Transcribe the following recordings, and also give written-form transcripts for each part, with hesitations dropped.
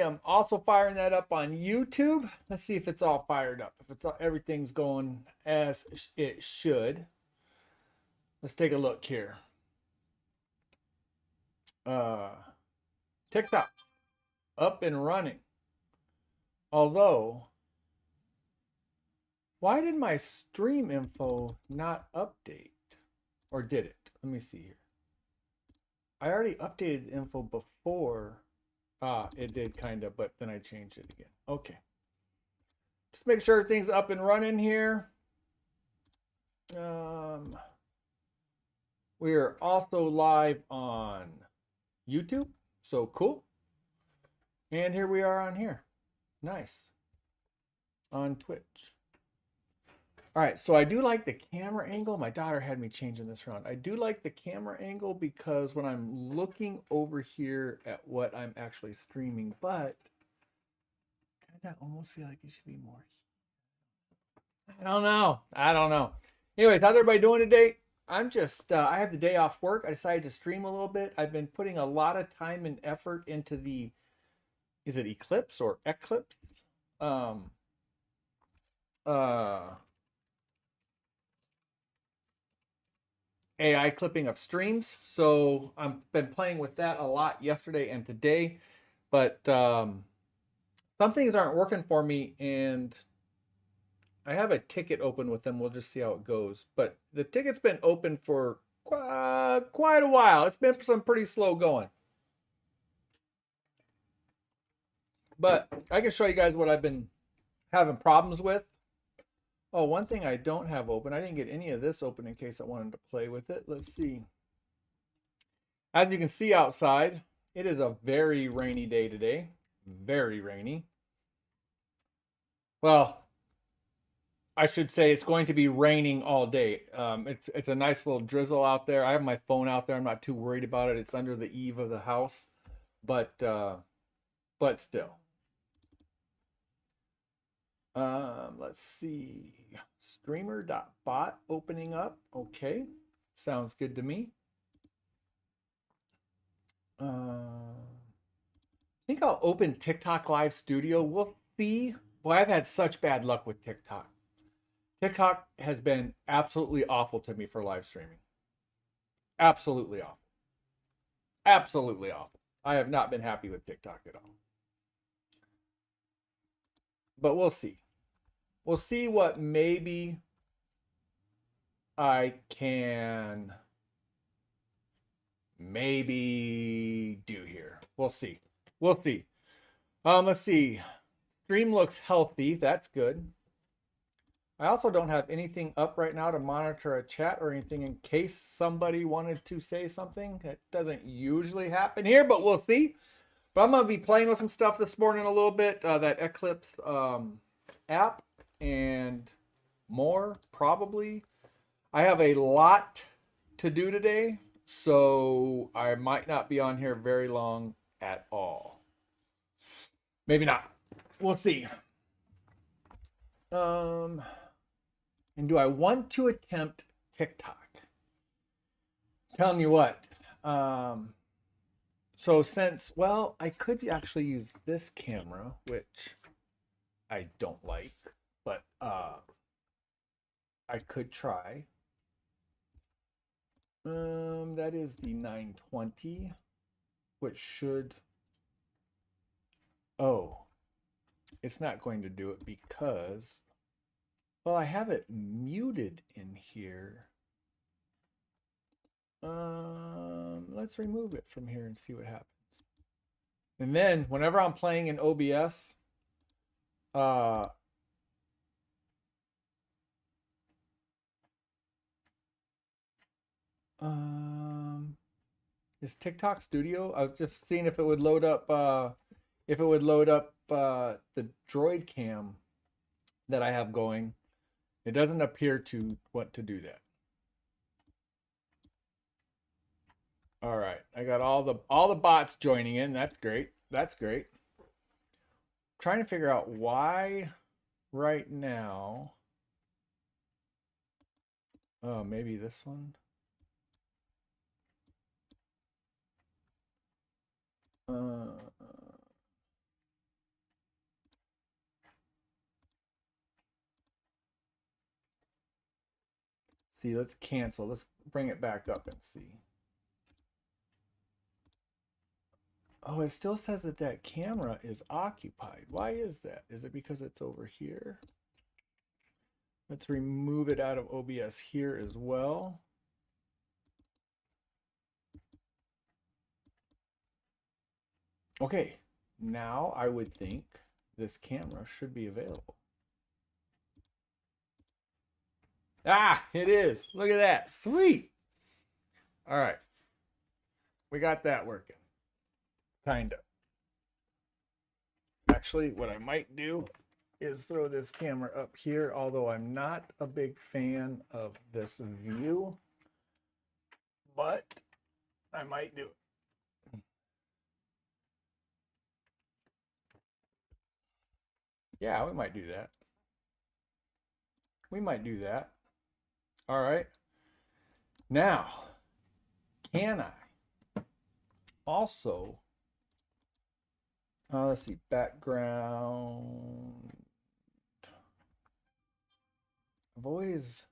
am also firing that up on YouTube. Let's see if it's all fired up. If it's all, everything's going as it should. Let's take a look here. TikTok up and running. Although, why did my stream info not update? Or did it? Let me see here. I already updated info before. It did kind of, but then I changed it again. Okay. Just make sure everything's up and running here. We are also live on YouTube. So cool. And here we are on here. Nice. On Twitch. All right, so I do like the camera angle. My daughter had me changing this around. I do like the camera angle because when I'm looking over here at what I'm actually streaming, but I kind of almost feel like it should be more. I don't know. I don't know. Anyways, how's everybody doing today? I'm just, I have the day off work. I decided to stream a little bit. I've been putting a lot of time and effort into the, is it Eclipse or Eclipse? AI clipping of streams. So I've been playing with that a lot yesterday and today, but some things aren't working for me, and I have a ticket open with them. We'll just see how it goes. But the ticket's been open for quite a while. It's been some pretty slow going. But I can show you guys what I've been having problems with. Oh, one thing I don't have open, I didn't get any of this open in case I wanted to play with it. Let's see. As you can see outside, it is a very rainy day today. Very rainy. Well, I should say it's going to be raining all day. It's a nice little drizzle out there. I have my phone out there. I'm not too worried about it. It's under the eave of the house, but still. Let's see. Streamer.bot opening up. Okay. Sounds good to me. I think I'll open TikTok Live Studio. We'll see. Boy, I've had such bad luck with TikTok. TikTok has been absolutely awful to me for live streaming. Absolutely awful. Absolutely awful. I have not been happy with TikTok at all. But we'll see. We'll see what maybe I can do here. We'll see. We'll see. Let's see. Stream looks healthy. That's good. I also don't have anything up right now to monitor a chat or anything in case somebody wanted to say something. That doesn't usually happen here, but we'll see. But I'm going to be playing with some stuff this morning a little bit. That Eclipse app and more, probably. I have a lot to do today, so I might not be on here very long at all. Maybe not. We'll see. And do I want to attempt TikTok? Telling you what. So since, well, I could actually use this camera, which I don't like, but I could try. That is the 920, which should, oh, it's not going to do it because, well, I have it muted in here. Let's remove it from here and see what happens. And then whenever I'm playing in OBS, is TikTok Studio? I was just seeing if it would load up the Droid Cam that I have going. It doesn't appear to want to do that. All right, I got all the bots joining in. That's great. That's great. Trying to figure out why right now. Oh, maybe this one. see, let's cancel. Let's bring it back up and see. Oh, it still says that that camera is occupied. Why is that? Is it because it's over here? Let's remove it out of OBS here as well. Okay, now I would think this camera should be available. Ah, it is. Look at that. Sweet. All right. We got that working. Kind of. Actually, what I might do is throw this camera up here, although I'm not a big fan of this view, but I might do it. Yeah, we might do that. We might do that. All right. Now, can I also, let's see, background. I've always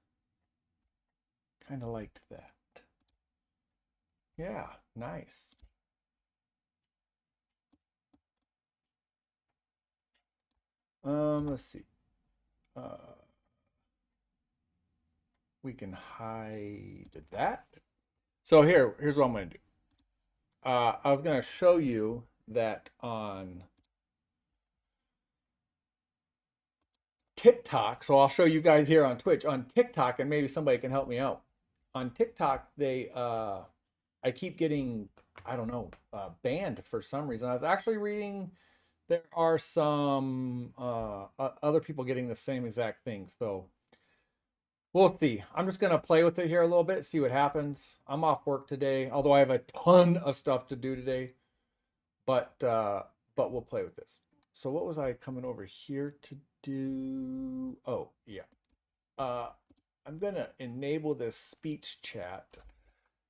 kind of liked that. Yeah, nice. Let's see. We can hide that. So here's what I'm going to do. I was going to show you that on TikTok. So I'll show you guys here on Twitch. On TikTok, and maybe somebody can help me out. On TikTok, they I keep getting, I don't know, banned for some reason. I was actually reading there are some other people getting the same exact thing. So we'll see. I'm just going to play with it here a little bit, see what happens. I'm off work today, although I have a ton of stuff to do today. But we'll play with this. So what was I coming over here to do? Oh, yeah. I'm going to enable this speech chat.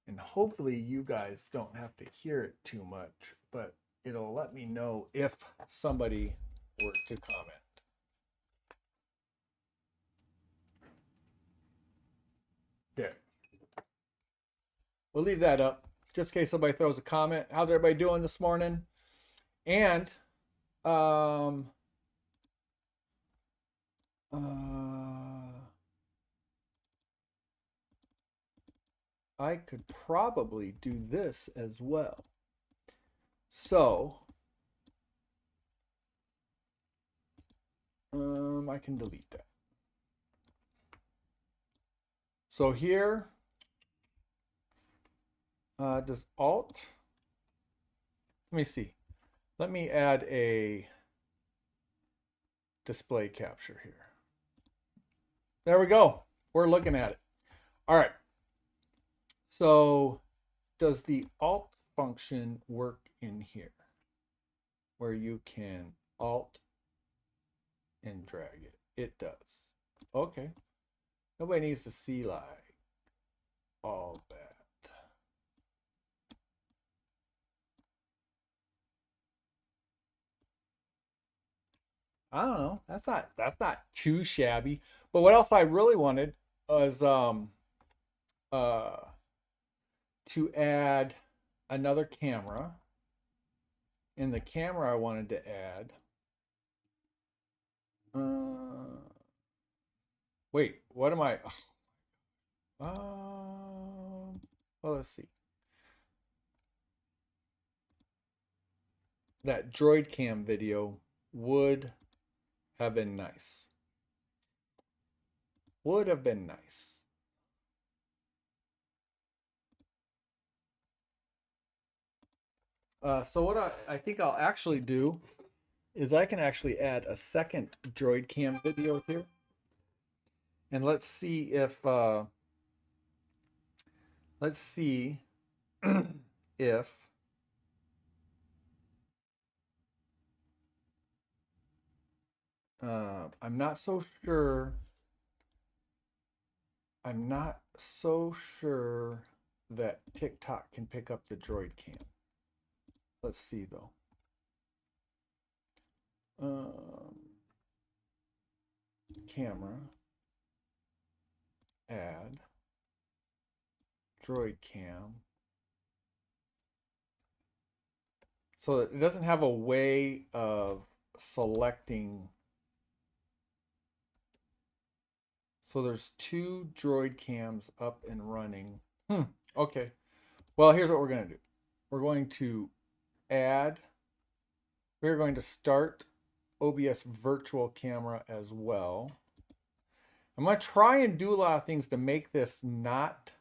And hopefully you guys don't have to hear it too much, but it'll let me know if somebody were to comment. There. We'll leave that up just in case somebody throws a comment. How's everybody doing this morning? And I could probably do this as well. So I can delete that. So here, does Alt, let me see. Let me add a display capture here. There we go. We're looking at it. All right. So does the Alt function work in here where you can Alt and drag it? It does. Okay. Nobody needs to see like all that. I don't know. That's not too shabby. But what else I really wanted was to add another camera. And the camera I wanted to add. Wait, what am I? Well, let's see. That droid cam video would have been nice. Would have been nice. So what I think I'll actually do is I can actually add a second droid cam video here. And let's see if if I'm not so sure that TikTok can pick up the droid cam. Let's see though. Camera, add. Droid Cam. So it doesn't have a way of selecting. So there's 2 Droid Cams up and running. Okay. Well, here's what we're going to do. We're going to we're going to start OBS virtual camera as well. I'm going to try and do a lot of things to make this not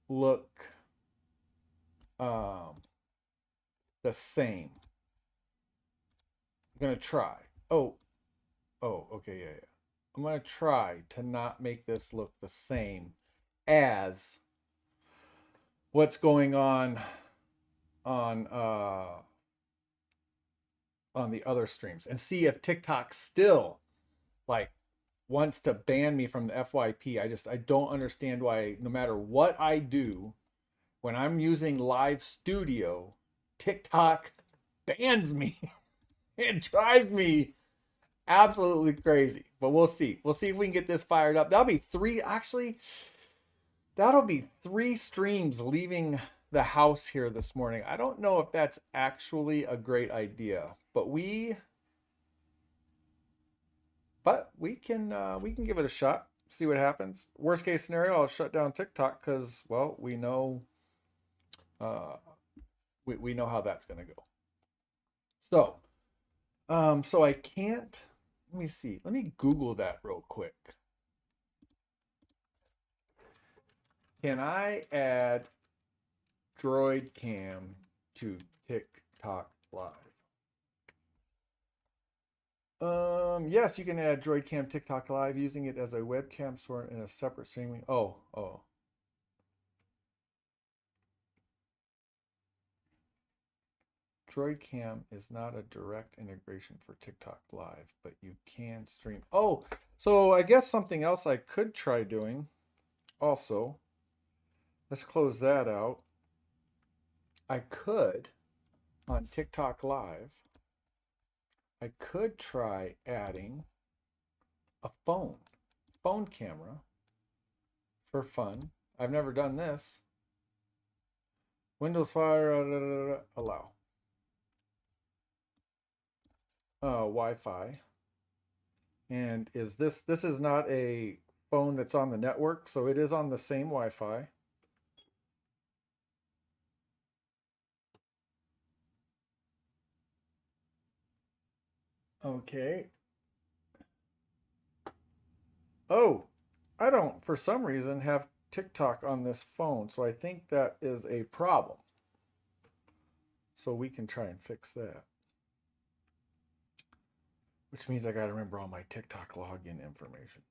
look the same. I'm going to try. Oh, okay, yeah. I'm going to try to not make this look the same as what's going on the other streams, and see if TikTok still like wants to ban me from the FYP. I don't understand why, no matter what I do, when I'm using Live Studio, TikTok bans me. It drives me absolutely crazy. But we'll see. We'll see if we can get this fired up. That'll be 3, actually. That'll be 3 streams leaving the house here this morning. I don't know if that's actually a great idea, but we can give it a shot, see what happens. Worst case scenario, I'll shut down TikTok because, well, we know we know how that's going to go. So I can't. Let me see. Let me Google that real quick. Can I add Droid Cam to TikTok Live? Yes, you can add Droid Cam TikTok Live using it as a webcam source in a separate streaming. Oh. Droid Cam is not a direct integration for TikTok Live, but you can stream. Oh, so I guess something else I could try doing also. Let's close that out. I could, on TikTok Live, I could try adding a phone camera for fun. I've never done this. Windows Fire, allow. Wi-Fi. And this is not a phone that's on the network, so it is on the same Wi-Fi. Okay. Oh, I don't, for some reason, have TikTok on this phone, so I think that is a problem. So we can try and fix that. Which means I got to remember all my TikTok login information.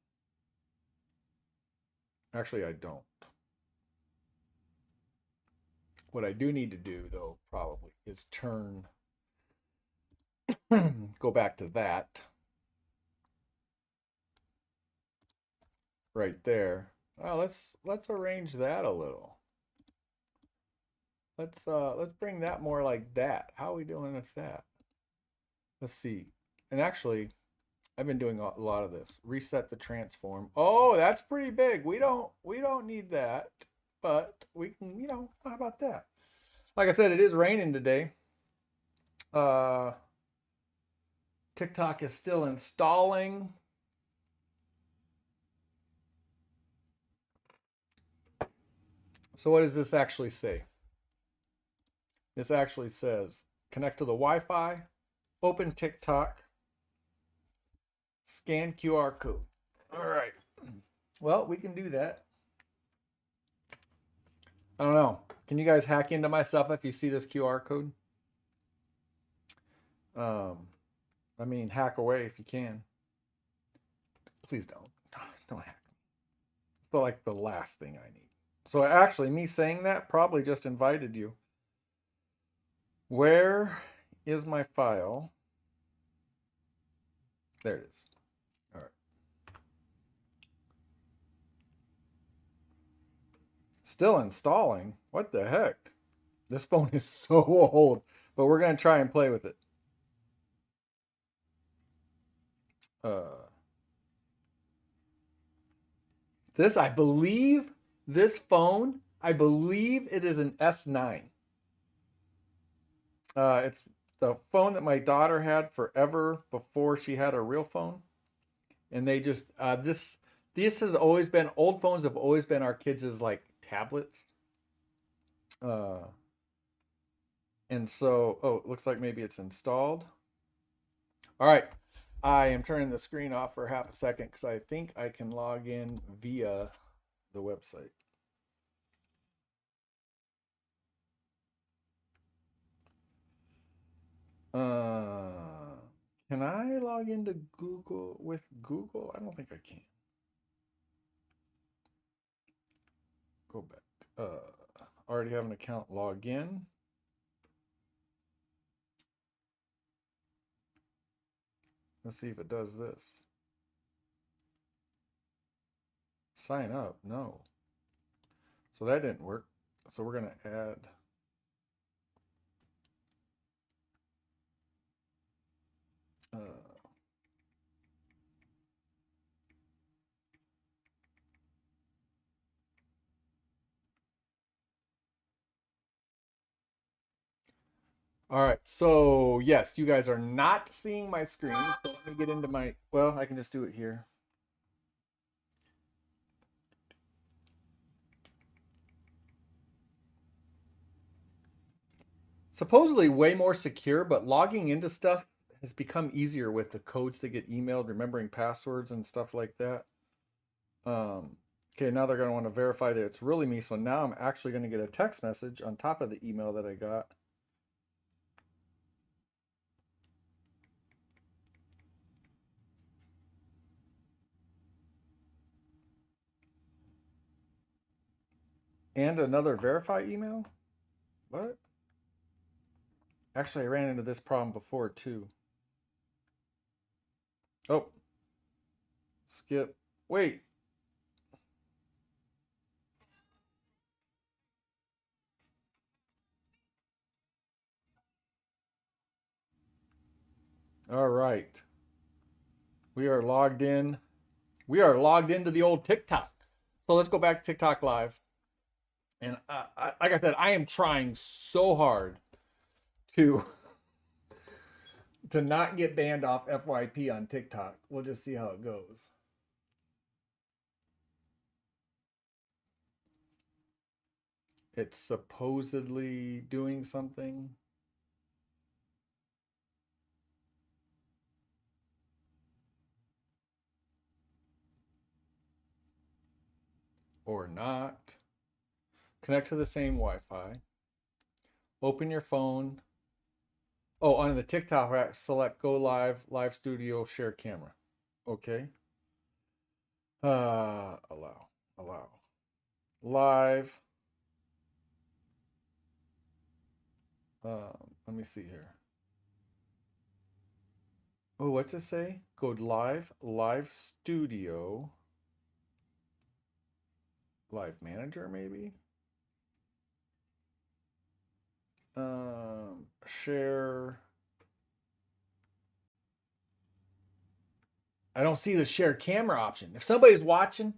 Actually, I don't. What I do need to do, though, probably, is go back to that. Right there. Well, let's arrange that a little. Let's bring that more like that. How are we doing with that? Let's see. And actually, I've been doing a lot of this. Reset the transform. Oh, that's pretty big. We don't need that, but we can, how about that? Like I said, it is raining today. TikTok is still installing. So what does this actually say? This actually says connect to the Wi-Fi, open TikTok, scan QR code. All right. Well, we can do that. I don't know. Can you guys hack into my stuff if you see this QR code? I mean, hack away if you can. Please don't. Don't hack me. It's like the last thing I need. So actually, me saying that probably just invited you. Where is my file? There it is. All right. Still installing? What the heck? This phone is so old, but we're going to try and play with it. This, I believe This phone, I believe it is an S9. It's the phone that my daughter had forever before she had a real phone. And they just this has always been, old phones have always been our kids' like tablets. Uh, and so, oh, it looks like maybe it's installed. All right. I am turning the screen off for half a second because I think I can log in via the website. Can I log into Google with Google? I don't think I can. Go back. Already have an account, log in. Let's see if it does this. Sign up, no. So that didn't work. So we're gonna add. All right, so yes, you guys are not seeing my screen. So let me get into my, well, I can just do it here. Supposedly way more secure, but logging into stuff has become easier with the codes that get emailed, remembering passwords and stuff like that. Okay, now they're going to want to verify that it's really me. So now I'm actually going to get a text message on top of the email that I got. And another verify email? What? Actually, I ran into this problem before too. Oh. Skip. Wait. All right. We are logged in. We are logged into the old TikTok. So let's go back to TikTok Live. And like I said, I am trying so hard to not get banned off FYP on TikTok. We'll just see how it goes. It's supposedly doing something. Or not. Connect to the same Wi-Fi. Open your phone. Oh, on the TikTok app, select Go Live, Live Studio, Share Camera. Okay. Allow. Live. Let me see here. Oh, what's it say? Go live, Live Studio, Live Manager, maybe. Share. I don't see the share camera option. If somebody's watching,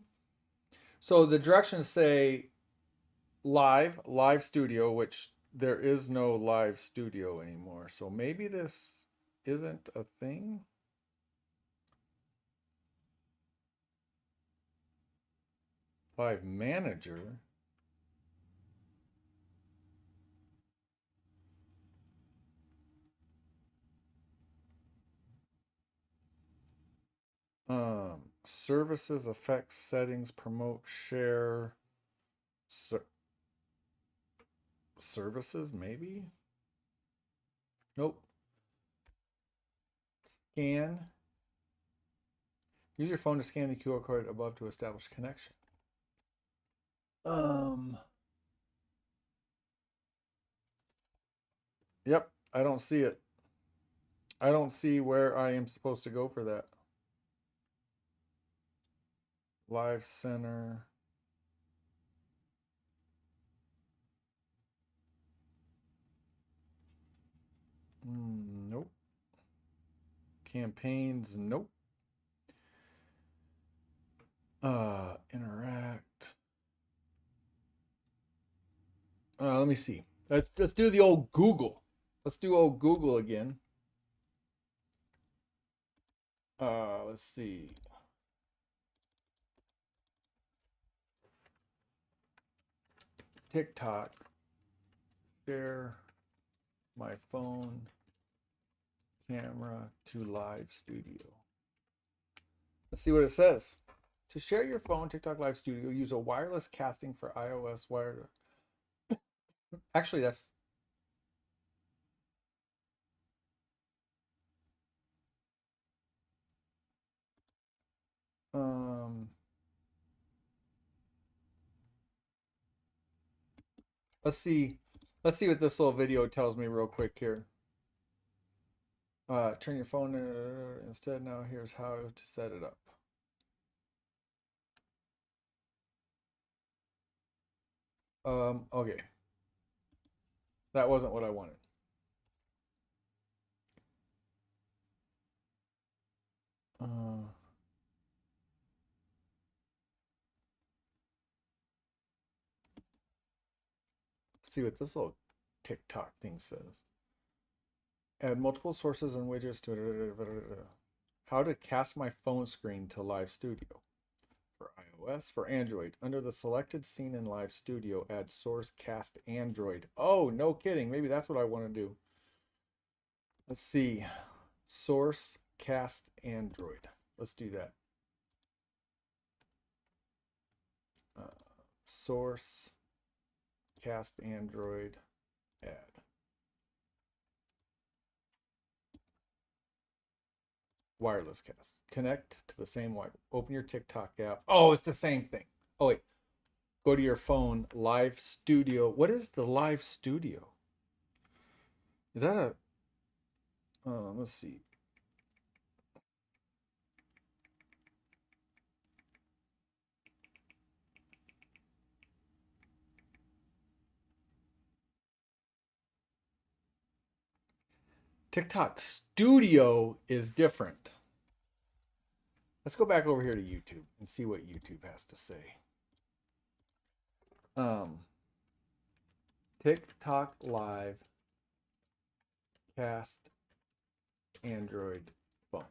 so the directions say live studio, which there is no live studio anymore. So maybe this isn't a thing. Live Manager. Services, effects, settings, promote, share, services, maybe? Nope. Scan. Use your phone to scan the QR code above to establish connection. Yep, I don't see it. I don't see where I am supposed to go for that. Live Center. Nope. Campaigns, nope. Interact. Let me see. Let's do the old Google. Let's do old Google again. Let's see. TikTok. Share my phone camera to Live Studio. Let's see what it says. To share your phone TikTok Live Studio, use a wireless casting for iOS wireless. Actually, that's let's see. Let's see what this little video tells me real quick here. Turn your phone instead. Now here's how to set it up. Okay. That wasn't what I wanted. Let's see what this little TikTok thing says. Add multiple sources and widgets to how to cast my phone screen to Live Studio. For iOS, for Android, under the selected scene in Live Studio, add source cast Android. Oh, no kidding. Maybe that's what I want to do. Let's see. Source cast Android. Let's do that. Source cast Android add. Wireless cast. Connect to the same wire. Open your TikTok app. Oh, it's the same thing. Oh, wait. Go to your phone. Live Studio. What is the Live Studio? Is that a... let's see. TikTok Studio is different. Let's go back over here to YouTube and see what YouTube has to say. TikTok Live Cast Android phone.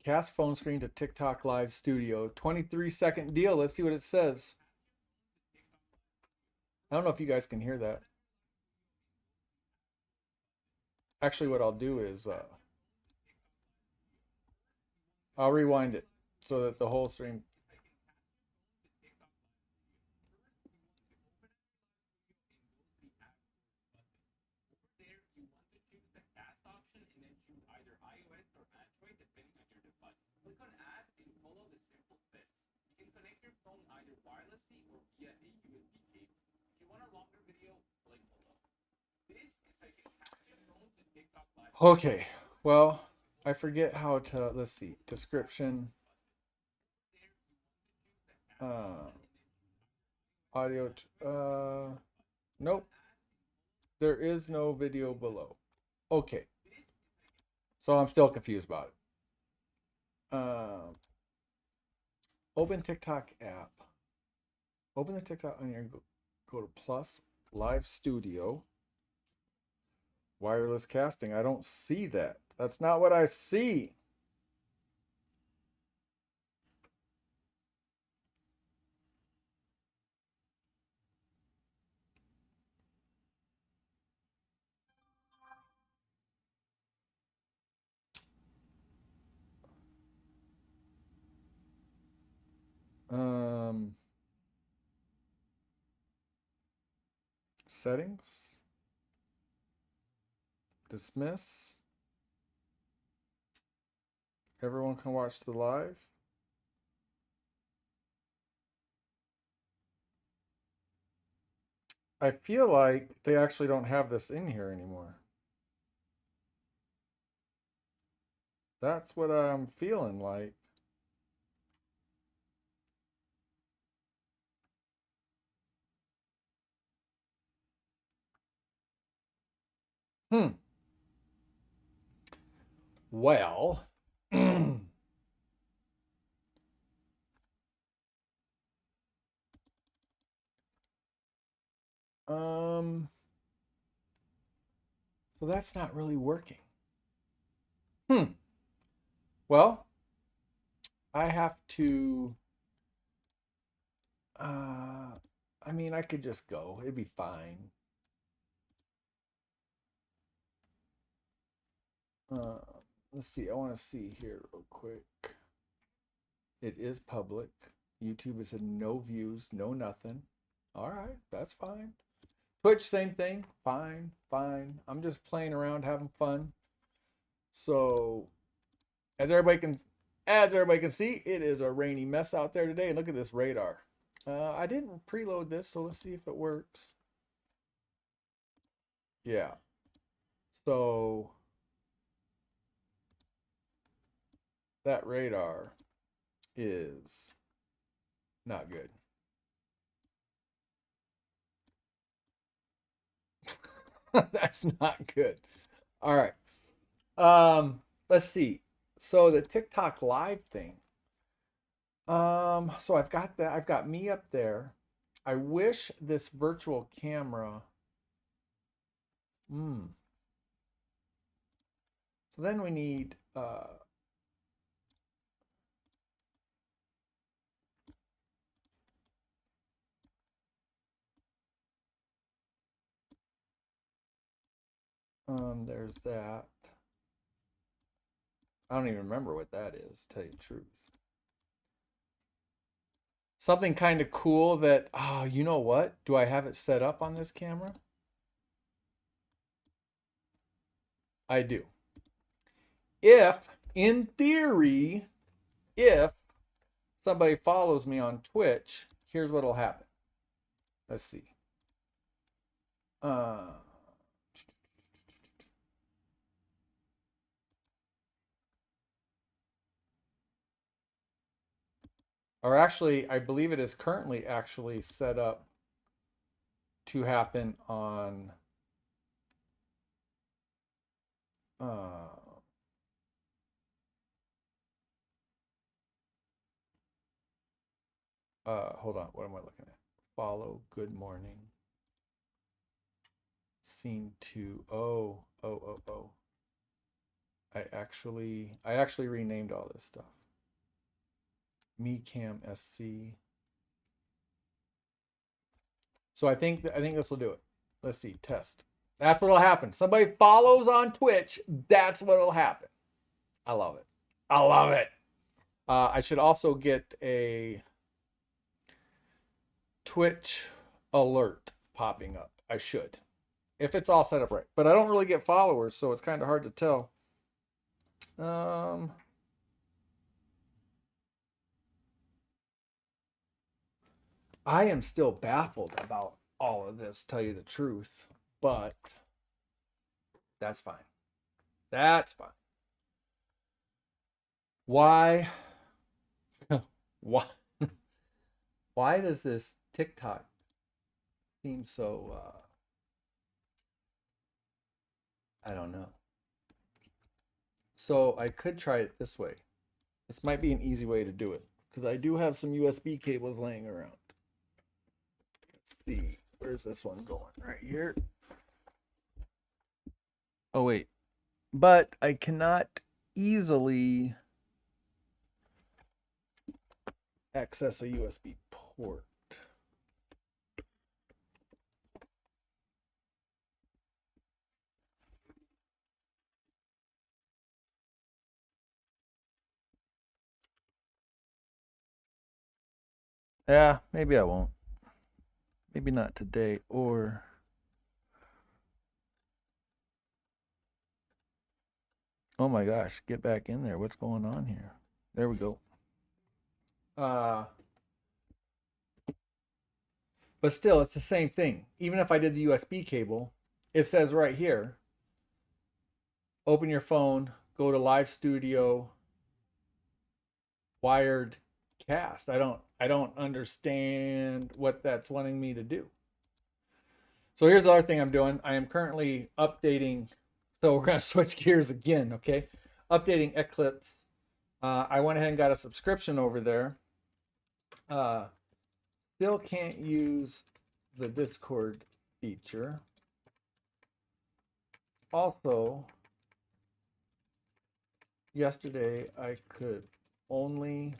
Cast phone screen to TikTok Live Studio. 23-second deal. Let's see what it says. I don't know if you guys can hear that. Actually, what I'll do is I'll rewind it so that the whole stream. Okay, well, I forget how to, let's see, description, audio, nope, there is no video below. Okay, so I'm still confused about it. Open TikTok app. Open the TikTok on your, go to plus, live studio, wireless casting. I don't see that. That's not what I see. Settings, dismiss. Everyone can watch the live. I feel like they actually don't have this in here anymore. That's what I'm feeling like. Well, So that's not really working. Well, I have to, I mean, I could just go. It'd be fine. Let's see. I want to see here real quick. It is public. YouTube is in no views, no nothing. All right, that's fine. Twitch, same thing. Fine, fine. I'm just playing around, having fun. So, as everybody can see, it is a rainy mess out there today. And look at this radar. I didn't preload this, so let's see if it works. Yeah. So that radar is not good. That's not good. All right. Let's see. So the TikTok live thing. So I've got that. I've got me up there. I wish this virtual camera. So then we need there's that. I don't even remember what that is, to tell you the truth. Something kind of cool that, oh, you know what? Do I have it set up on this camera? I do. If, in theory, if somebody follows me on Twitch, here's what'll happen. Let's see. Or actually, I believe it is currently actually set up to happen on hold on, what am I looking at? Follow, good morning. Scene 2. Oh. I actually renamed all this stuff. MeCam SC. So I think this will do it. Let's see, test. That's what'll happen. Somebody follows on Twitch, that's what'll happen. I love it. I love it. I should also get a Twitch alert popping up. I should, if it's all set up right. But I don't really get followers, so it's kind of hard to tell. I am still baffled about all of this, tell you the truth, but that's fine. That's fine. Why? Why does this TikTok seem so, I don't know. So I could try it this way. This might be an easy way to do it, because I do have some USB cables laying around. Let's see, where's this one going? Right here. Oh wait, but I cannot easily access a USB port. Yeah, maybe I won't. Maybe not today, or oh my gosh, get back in there. What's going on here? There we go. But still, it's the same thing. Even if I did the USB cable, it says right here, open your phone, go to Live Studio, wired cast. I don't understand what that's wanting me to do. So here's the other thing I'm doing. I am currently updating. So we're going to switch gears again, okay? Updating Eclipse. I went ahead and got a subscription over there. Still can't use the Discord feature. Also, yesterday I could only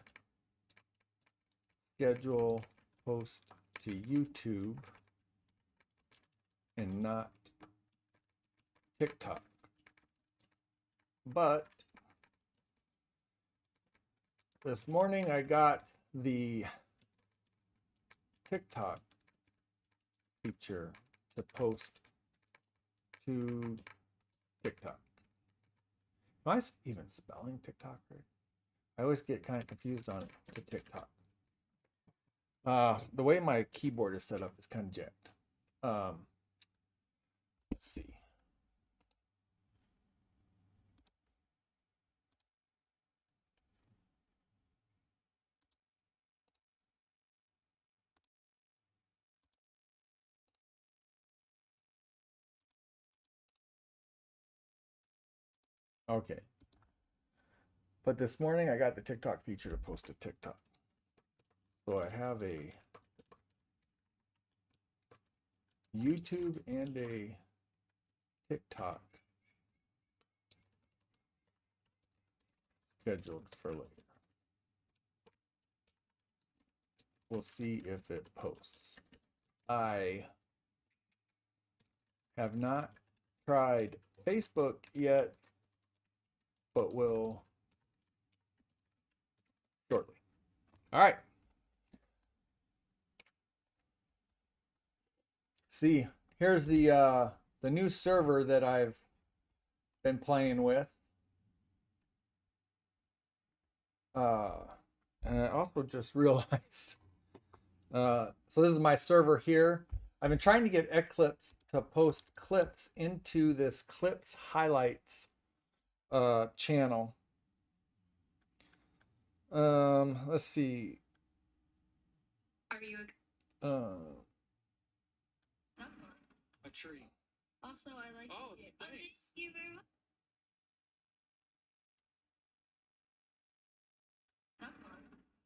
schedule post to YouTube and not TikTok. But this morning I got the TikTok feature to post to TikTok. Am I even spelling TikTok right? I always get kind of confused on it to TikTok. The way my keyboard is set up is kind of jacked. Let's see. Okay. But this morning I got the TikTok feature to post to TikTok. So I have a YouTube and a TikTok scheduled for later. We'll see if it posts. I have not tried Facebook yet, but will shortly. All right. See, here's the new server that I've been playing with. And I also just realized, so this is my server here. I've been trying to get Eclipse to post clips into this clips highlights channel. Let's see. Are you a tree. Also, I like Oh, it. thanks. Thank you very much.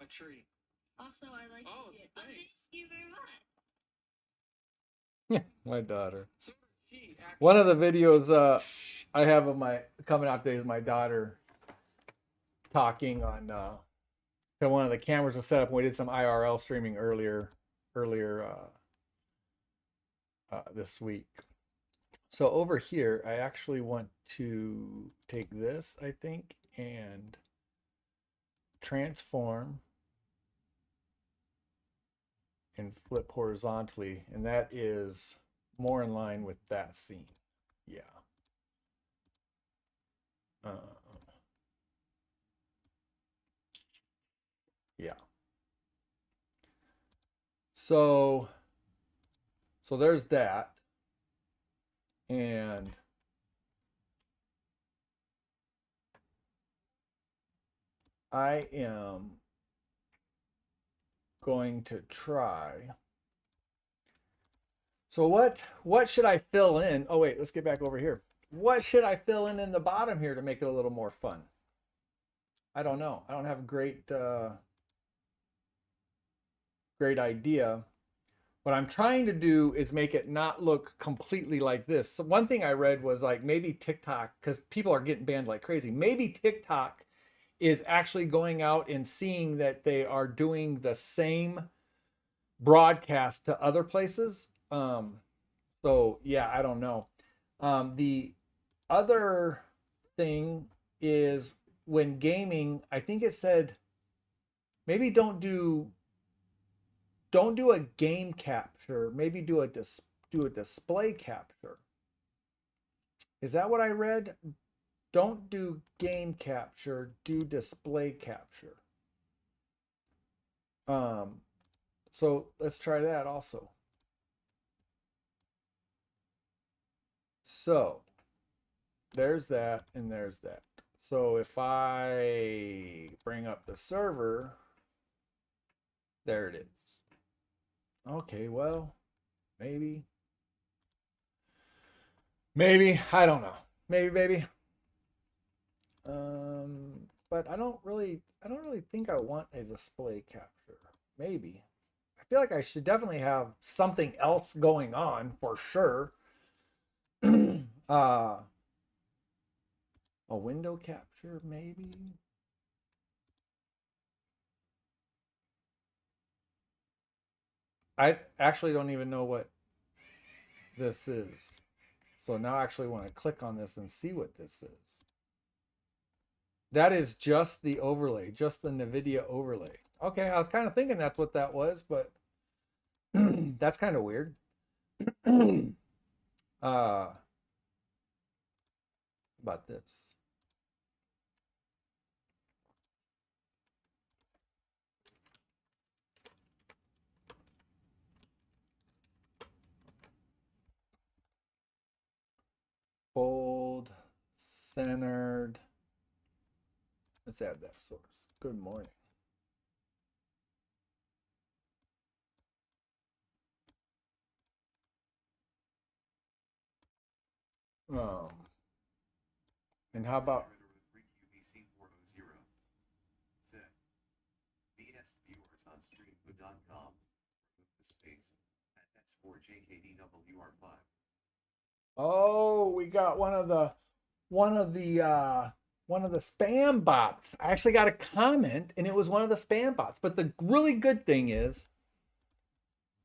A tree. Also, I like Oh, it. thanks. Thank you very much. Yeah, my daughter. One of the videos I have of my coming out today is my daughter talking on so one of the cameras was set up when we did some IRL streaming earlier this week. So over here, I actually want to take this, I think, and transform and flip horizontally, and that is more in line with that scene. Yeah. Yeah. So there's that. And I am going to try. So what should I fill in? Oh wait, let's get back over here. What should I fill in the bottom here to make it a little more fun? I don't know. I don't have a great idea. What I'm trying to do is make it not look completely like this. So one thing I read was like maybe TikTok, because people are getting banned like crazy. Maybe TikTok is actually going out and seeing that they are doing the same broadcast to other places. So yeah, I don't know. The other thing is when gaming, I think it said maybe don't do a game capture, maybe do a display capture. Is that what I read? Don't do game capture, do display capture. So let's try that also. So there's that and there's that. So if I bring up the server, there it is. Okay, well, maybe, I don't know. Maybe. But I don't really think I want a display capture. Maybe. I feel like I should definitely have something else going on for sure. A window capture, maybe. I actually don't even know what this is. So now I actually want to click on this and see what this is. That is just the overlay, just the NVIDIA overlay. Okay, I was kind of thinking that's what that was, but that's kind of weird. About this. Bold, centered. Let's add that source. Good morning. And how about oh, we got one of the spam bots. I actually got a comment and it was one of the spam bots. But the really good thing is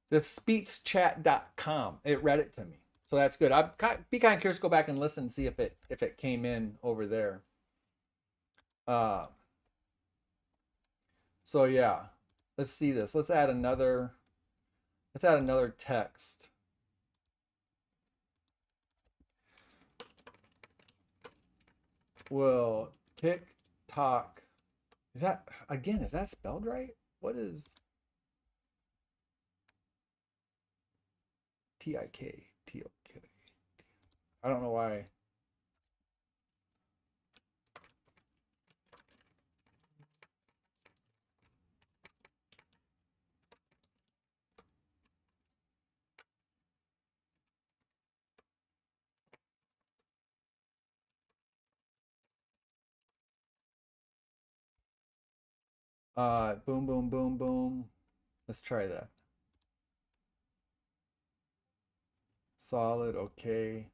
the speechchat.com. It read it to me. So that's good. I'd be kind of curious to go back and listen and see if it came in over there. So yeah, let's see this. Let's add another text. Well, TikTok. Is that spelled right? What is TIK? TOK. I don't know why. Boom, boom, boom, boom. Let's try that. Solid, okay.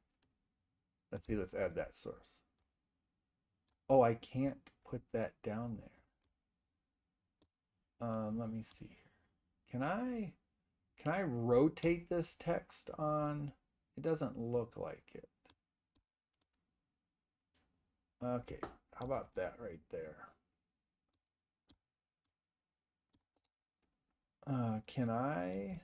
Let's see, let's add that source. Oh, I can't put that down there. Let me see here. Can I rotate this text on? It doesn't look like it. Okay, how about that right there? Can I?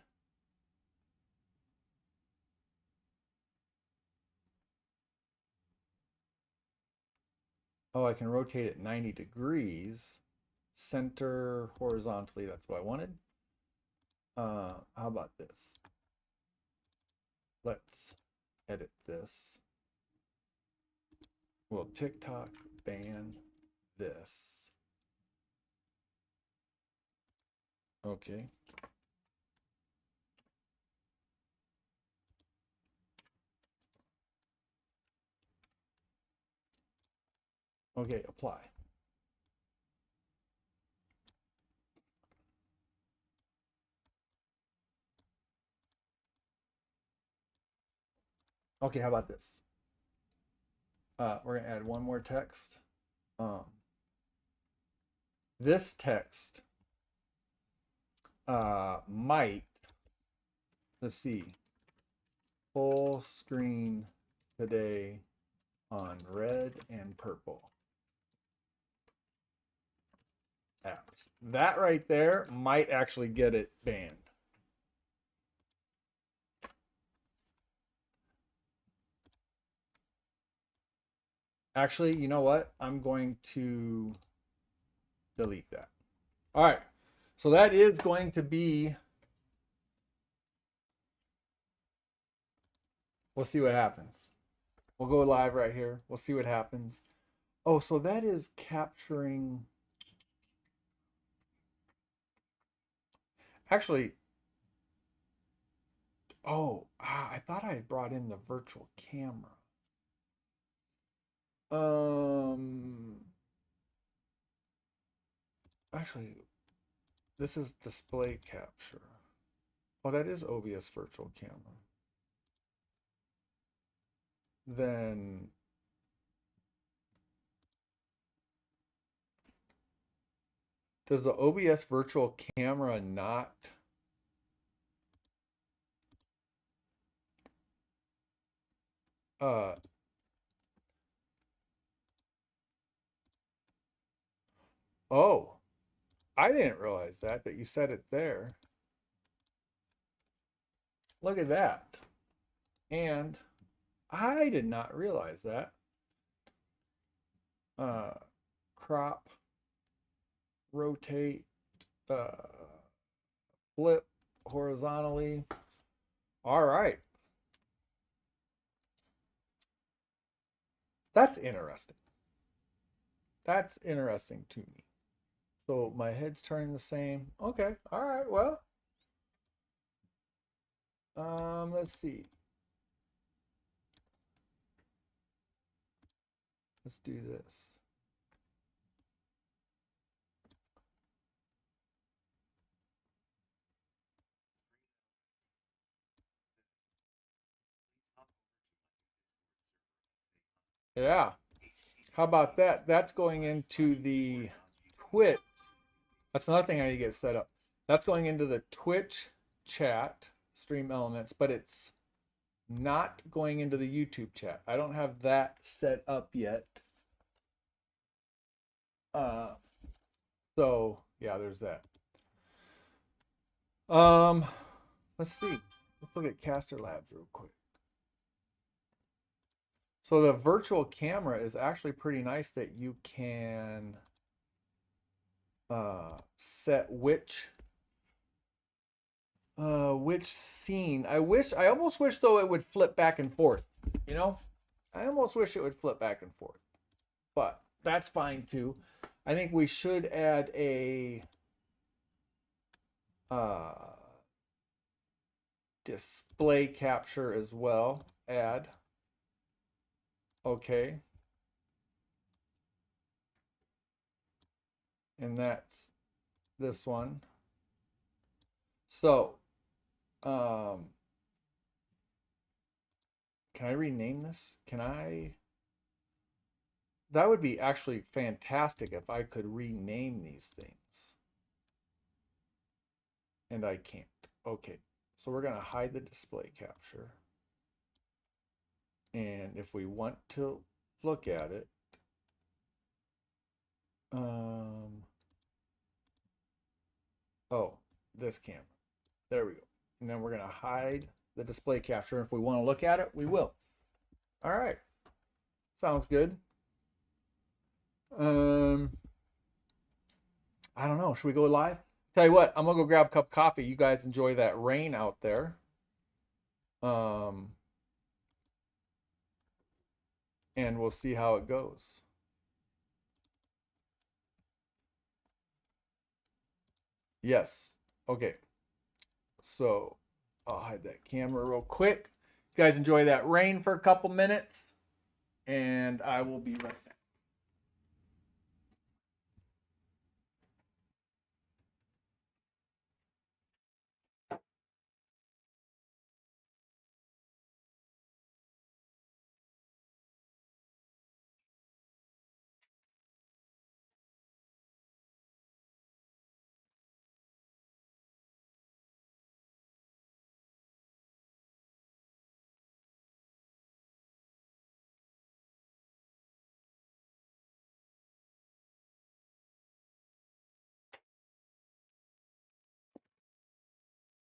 Oh, I can rotate it 90 degrees. Center horizontally, that's what I wanted. How about this? Let's edit this. Will TikTok ban this? Okay. Okay, apply. Okay, how about this? We're gonna add one more text. This text might, let's see, full screen today on red and purple apps. That right there might actually get it banned. Actually, you know what? I'm going to delete that. All right. So that is going to be, we'll see what happens. We'll go live right here. We'll see what happens. Oh, so that is capturing. Actually, I thought I had brought in the virtual camera. Actually, this is display capture. Oh, that is OBS virtual camera. Then does the OBS virtual camera not oh, I didn't realize that you said it there. Look at that. And I did not realize that. Crop, rotate, flip horizontally. All right. That's interesting. That's interesting to me. So my head's turning the same. Okay. All right. Well, let's see. Let's do this. Yeah. How about that? That's going into the Twitch. That's another thing I need to get set up. That's going into the Twitch chat, Stream Elements, but it's not going into the YouTube chat. I don't have that set up yet. So yeah, there's that. Let's see. Let's look at Caster Labs real quick. So the virtual camera is actually pretty nice that you can set which scene. I almost wish though it would flip back and forth, you know? I almost wish it would flip back and forth. But that's fine too. I think we should add a display capture as well. Add. Okay. And that's this one. So, can I rename this? Can I? That would be actually fantastic if I could rename these things. And I can't. Okay. So we're going to hide the display capture. And if we want to look at it, oh, this camera. There we go. And then we're going to hide the display capture. If we want to look at it, we will. All right. Sounds good. I don't know. Should we go live? Tell you what, I'm going to go grab a cup of coffee. You guys enjoy that rain out there. And we'll see how it goes. Yes. Okay. So I'll hide that camera real quick. You guys enjoy that rain for a couple minutes, and I will be right back.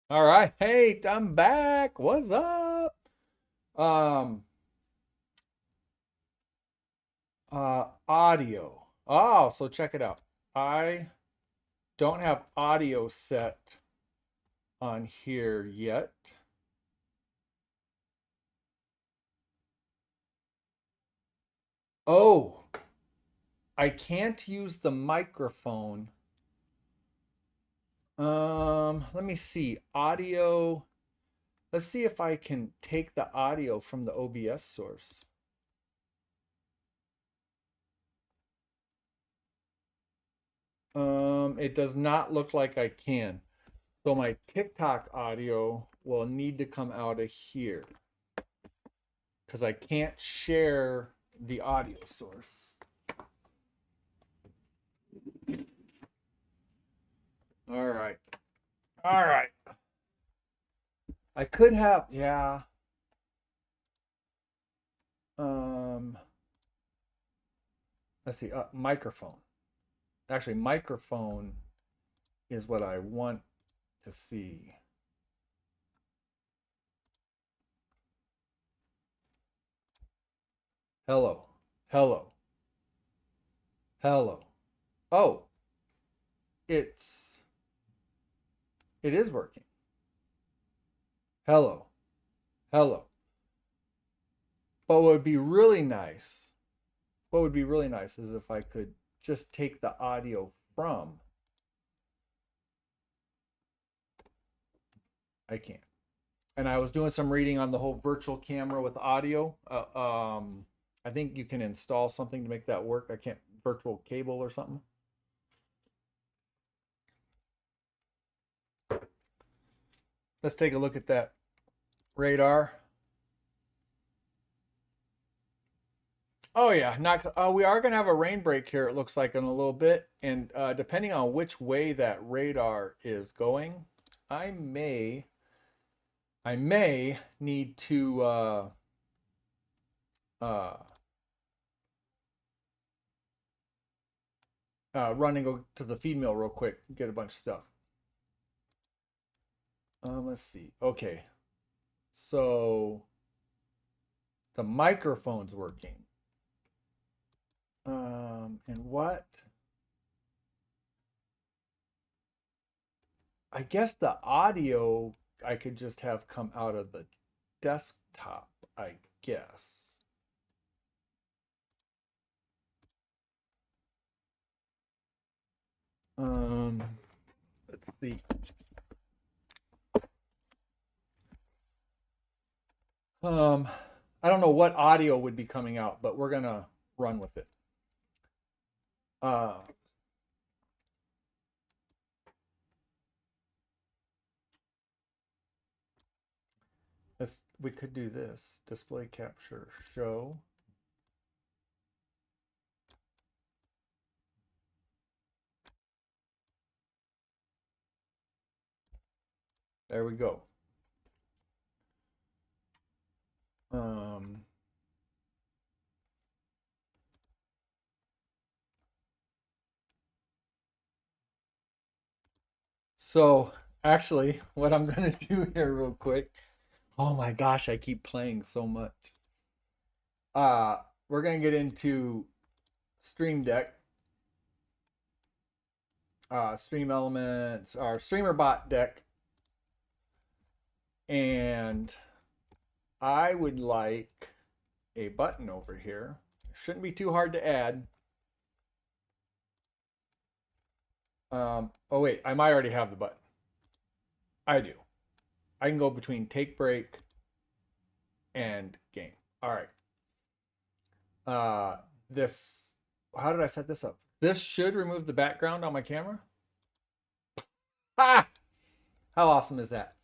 All right. Hey, I'm back. What's up? Audio. Oh, so check it out. I don't have audio set on here yet. Oh, I can't use the microphone. Let me see. Audio. Let's see if I can take the audio from the OBS source. It does not look like I can. So my TikTok audio will need to come out of here because I can't share the audio source. All right. All right. I could have, yeah. Let's see, microphone. Actually, microphone is what I want to see. Hello. Hello. Hello. Oh, it is working. Hello. Hello. But what would be really nice, is if I could just take the audio from. I can't. And I was doing some reading on the whole virtual camera with audio. I think you can install something to make that work. I can't, virtual cable or something. Let's take a look at that radar. Oh yeah, we are gonna have a rain break here. It looks like in a little bit, and depending on which way that radar is going, I may need to run and go to the feed mill real quick, get a bunch of stuff. Let's see. Okay, so the microphone's working. And what? I guess the audio I could just have come out of the desktop, I guess. Let's see. I don't know what audio would be coming out, but we're gonna run with it. We could do this. Display capture, show. There we go. So actually, what I'm gonna do here real quick. Oh my gosh, I keep playing so much. We're gonna get into Stream Deck, Stream Elements, our StreamerBot deck, and I would like a button over here. Shouldn't be too hard to add. Oh wait, I might already have the button. I do. I can go between take break and game. All right. How did I set this up? This should remove the background on my camera. Ah! How awesome is that?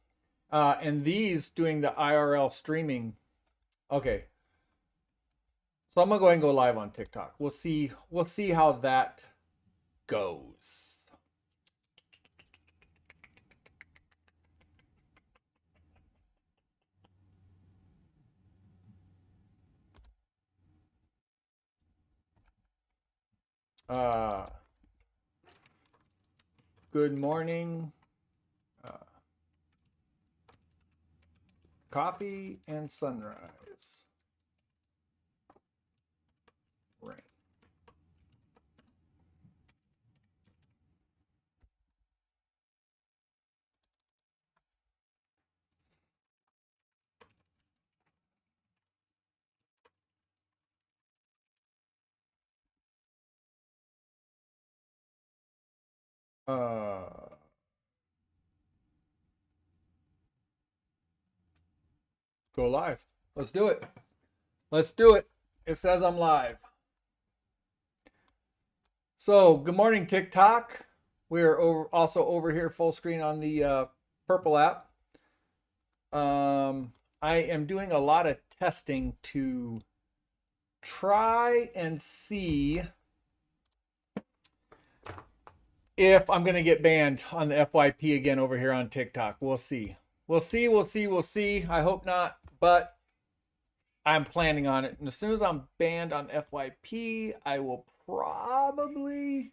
And these doing the IRL streaming. Okay. So I'm gonna go ahead and go live on TikTok. We'll see how that goes. Good morning. Coffee and sunrise. Rain. Go live. Let's do it. Let's do it. It says I'm live. So good morning, TikTok. We're also over here full screen on the Purple app. I am doing a lot of testing to try and see if I'm going to get banned on the FYP again over here on TikTok. We'll see. We'll see. I hope not, but I'm planning on it. And as soon as I'm banned on FYP, I will probably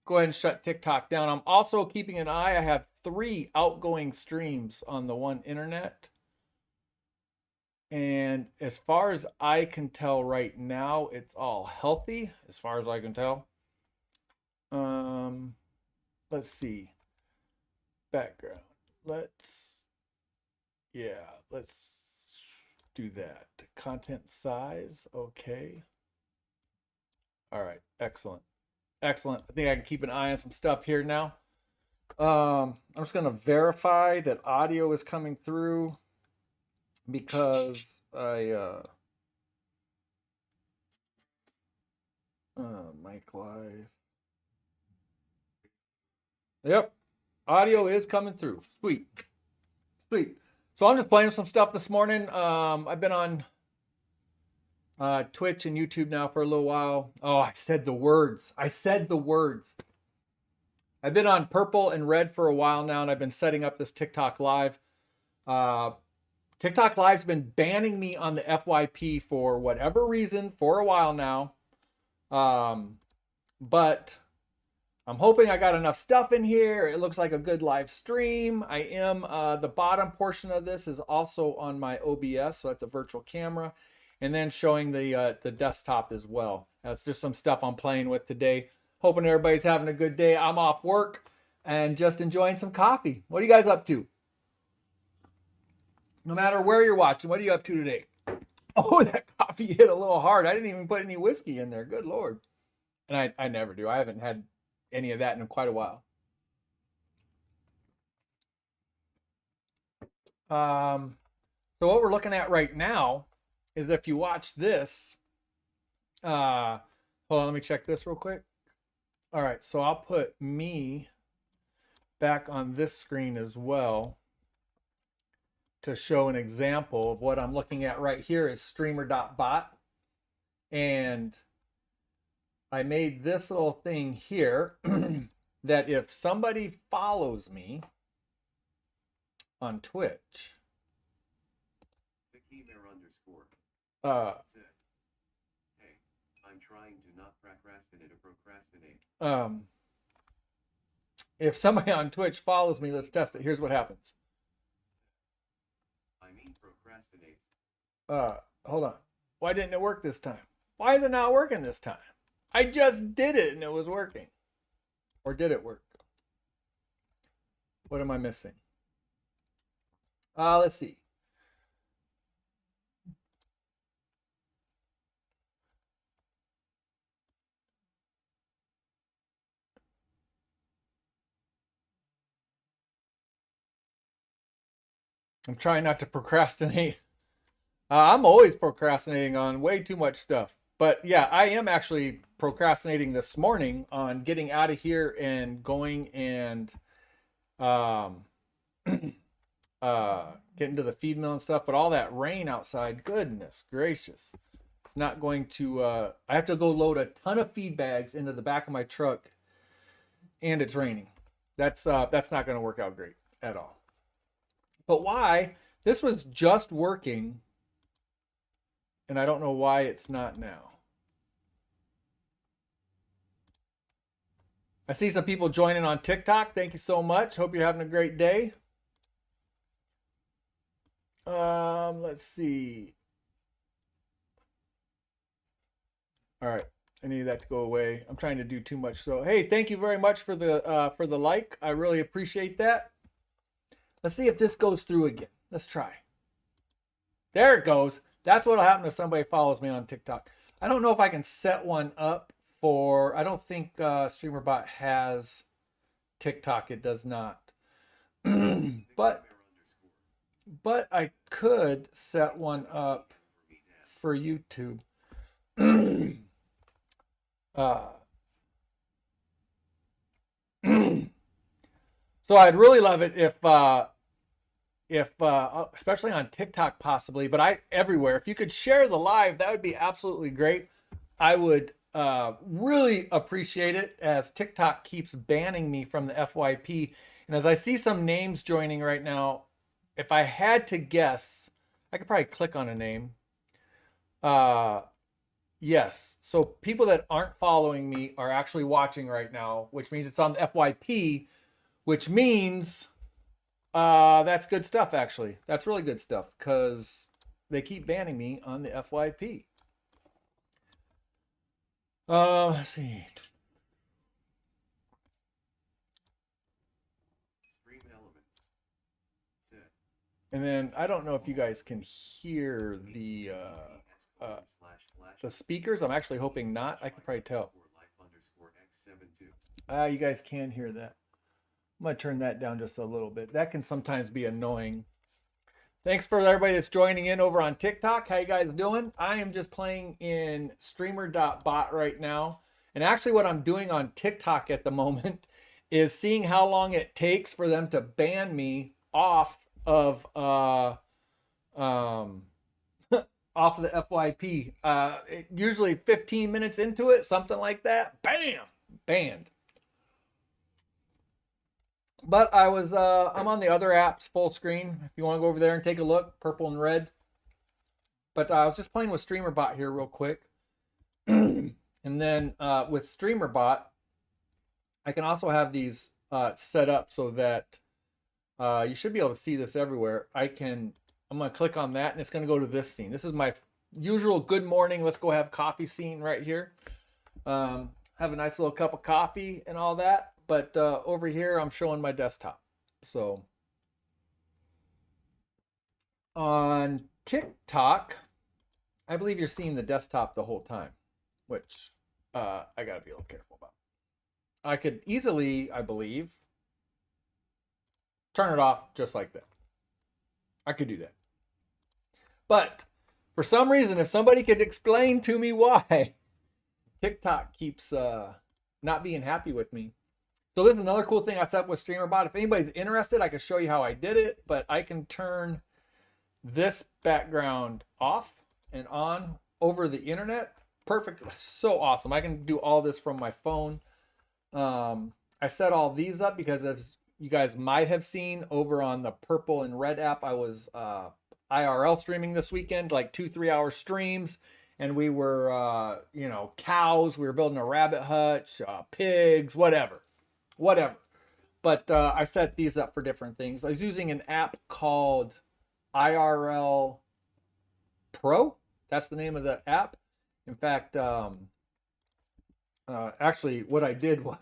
go ahead and shut TikTok down. I'm also keeping an eye. I have 3 outgoing streams on the one internet. And as far as I can tell right now, it's all healthy, as far as I can tell. Let's see. Background. Let's do that. Content size, okay. All right, excellent. I think I can keep an eye on some stuff here now. I'm just gonna verify that audio is coming through, because mic live. Yep, audio is coming through. Sweet. So I'm just playing some stuff this morning. I've been on Twitch and YouTube now for a little while. Oh, I said the words. I've been on purple and red for a while now, and I've been setting up this TikTok live. TikTok Live's been banning me on the FYP for whatever reason for a while now. But I'm hoping I got enough stuff in here. It looks like a good live stream. I am, the bottom portion of this is also on my OBS, so that's a virtual camera. And then showing the desktop as well. That's just some stuff I'm playing with today. Hoping everybody's having a good day. I'm off work and just enjoying some coffee. What are you guys up to? No matter where you're watching, what are you up to today? Oh, that coffee hit a little hard. I didn't even put any whiskey in there. Good Lord. And I never do. I haven't had any of that in quite a while. So what we're looking at right now is, if you watch this, hold on, let me check this real quick. All right, so I'll put me back on this screen as well to show an example of what I'm looking at right here is streamer.bot. And I made this little thing here that if somebody follows me on Twitch, hey, I'm trying to not procrastinate. If somebody on Twitch follows me, let's test it. Here's what happens. Procrastinate. Hold on. Why didn't it work this time? Why is it not working this time? I just did it and it was working. Or did it work? What am I missing? Let's see. I'm trying not to procrastinate. I'm always procrastinating on way too much stuff. But yeah, I am actually procrastinating this morning on getting out of here and going and getting to the feed mill and stuff. But all that rain outside, goodness gracious. It's not going to, I have to go load a ton of feed bags into the back of my truck, and it's raining. That's not going to work out great at all. But why? This was just working, and I don't know why it's not now. I see some people joining on TikTok. Thank you so much. Hope you're having a great day. Let's see. All right, I need that to go away. I'm trying to do too much. So, hey, thank you very much for the like. I really appreciate that. Let's see if this goes through again. Let's try. There it goes. That's what'll happen if somebody follows me on TikTok. I don't know if I can set one up for, I don't think StreamerBot has TikTok. It does not. But I could set one up for YouTube. So I'd really love it if especially on TikTok possibly, but everywhere. If you could share the live, that would be absolutely great. I would really appreciate it as TikTok keeps banning me from the FYP. And as I see some names joining right now, if I had to guess, I could probably click on a name. Yes. So people that aren't following me are actually watching right now, which means it's on the FYP, which means that's good stuff, actually. That's really good stuff because they keep banning me on the FYP. Let's see. Stream elements. Set. And then I don't know if you guys can hear the speakers. I'm actually hoping not. I can probably tell. You guys can hear that. I'm going to turn that down just a little bit. That can sometimes be annoying. Thanks for everybody that's joining in over on TikTok. How you guys doing? I am just playing in streamer.bot right now. And actually what I'm doing on TikTok at the moment is seeing how long it takes for them to ban me off of off of the FYP. Usually 15 minutes into it, something like that. Bam! Banned. But I'm on the other apps full screen. If you want to go over there and take a look, purple and red. But I was just playing with StreamerBot here real quick. And then with StreamerBot, I can also have these set up so that you should be able to see this everywhere. I'm going to click on that and it's going to go to this scene. This is my usual good morning, let's go have coffee scene right here. Have a nice little cup of coffee and all that. But over here, I'm showing my desktop. So on TikTok, I believe you're seeing the desktop the whole time, which I got to be a little careful about. I could easily, I believe, turn it off just like that. I could do that. But for some reason, if somebody could explain to me why TikTok keeps not being happy with me. So this is another cool thing I set up with StreamerBot. If anybody's interested, I can show you how I did it, but I can turn this background off and on over the internet. Perfect. So awesome. I can do all this from my phone. I set all these up because as you guys might have seen over on the purple and red app, I was IRL streaming this weekend, like 2-3 hour streams. And we were, cows. We were building a rabbit hutch, pigs, whatever. But I set these up for different things. I was using an app called IRL Pro. That's the name of the app. In fact, actually what I did was,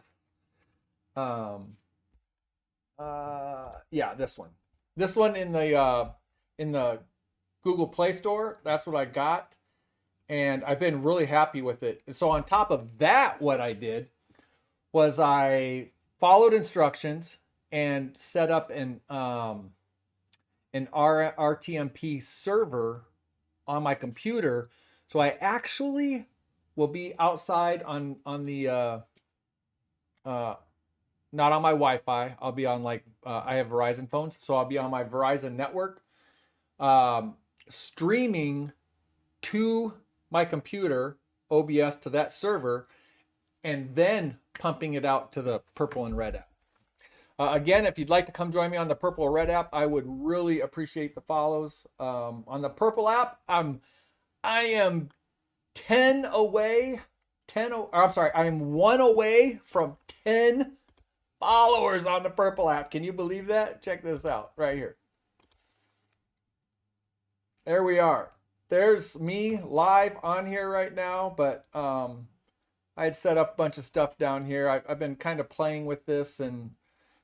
this one. This one in the Google Play Store. That's what I got. And I've been really happy with it. And so on top of that, what I did was I followed instructions and set up an RTMP server on my computer. So I actually will be outside on the not on my Wi-Fi. I'll be on I have Verizon phones, so I'll be on my Verizon network, streaming to my computer OBS to that server, and then pumping it out to the purple and red app. Again, if you'd like to come join me on the purple or red app, I would really appreciate the follows. On the purple app, I am 10 away. I am 1 away from 10 followers on the purple app. Can you believe that? Check this out right here. There we are. There's me live on here right now, but I had set up a bunch of stuff down here. I've been kind of playing with this and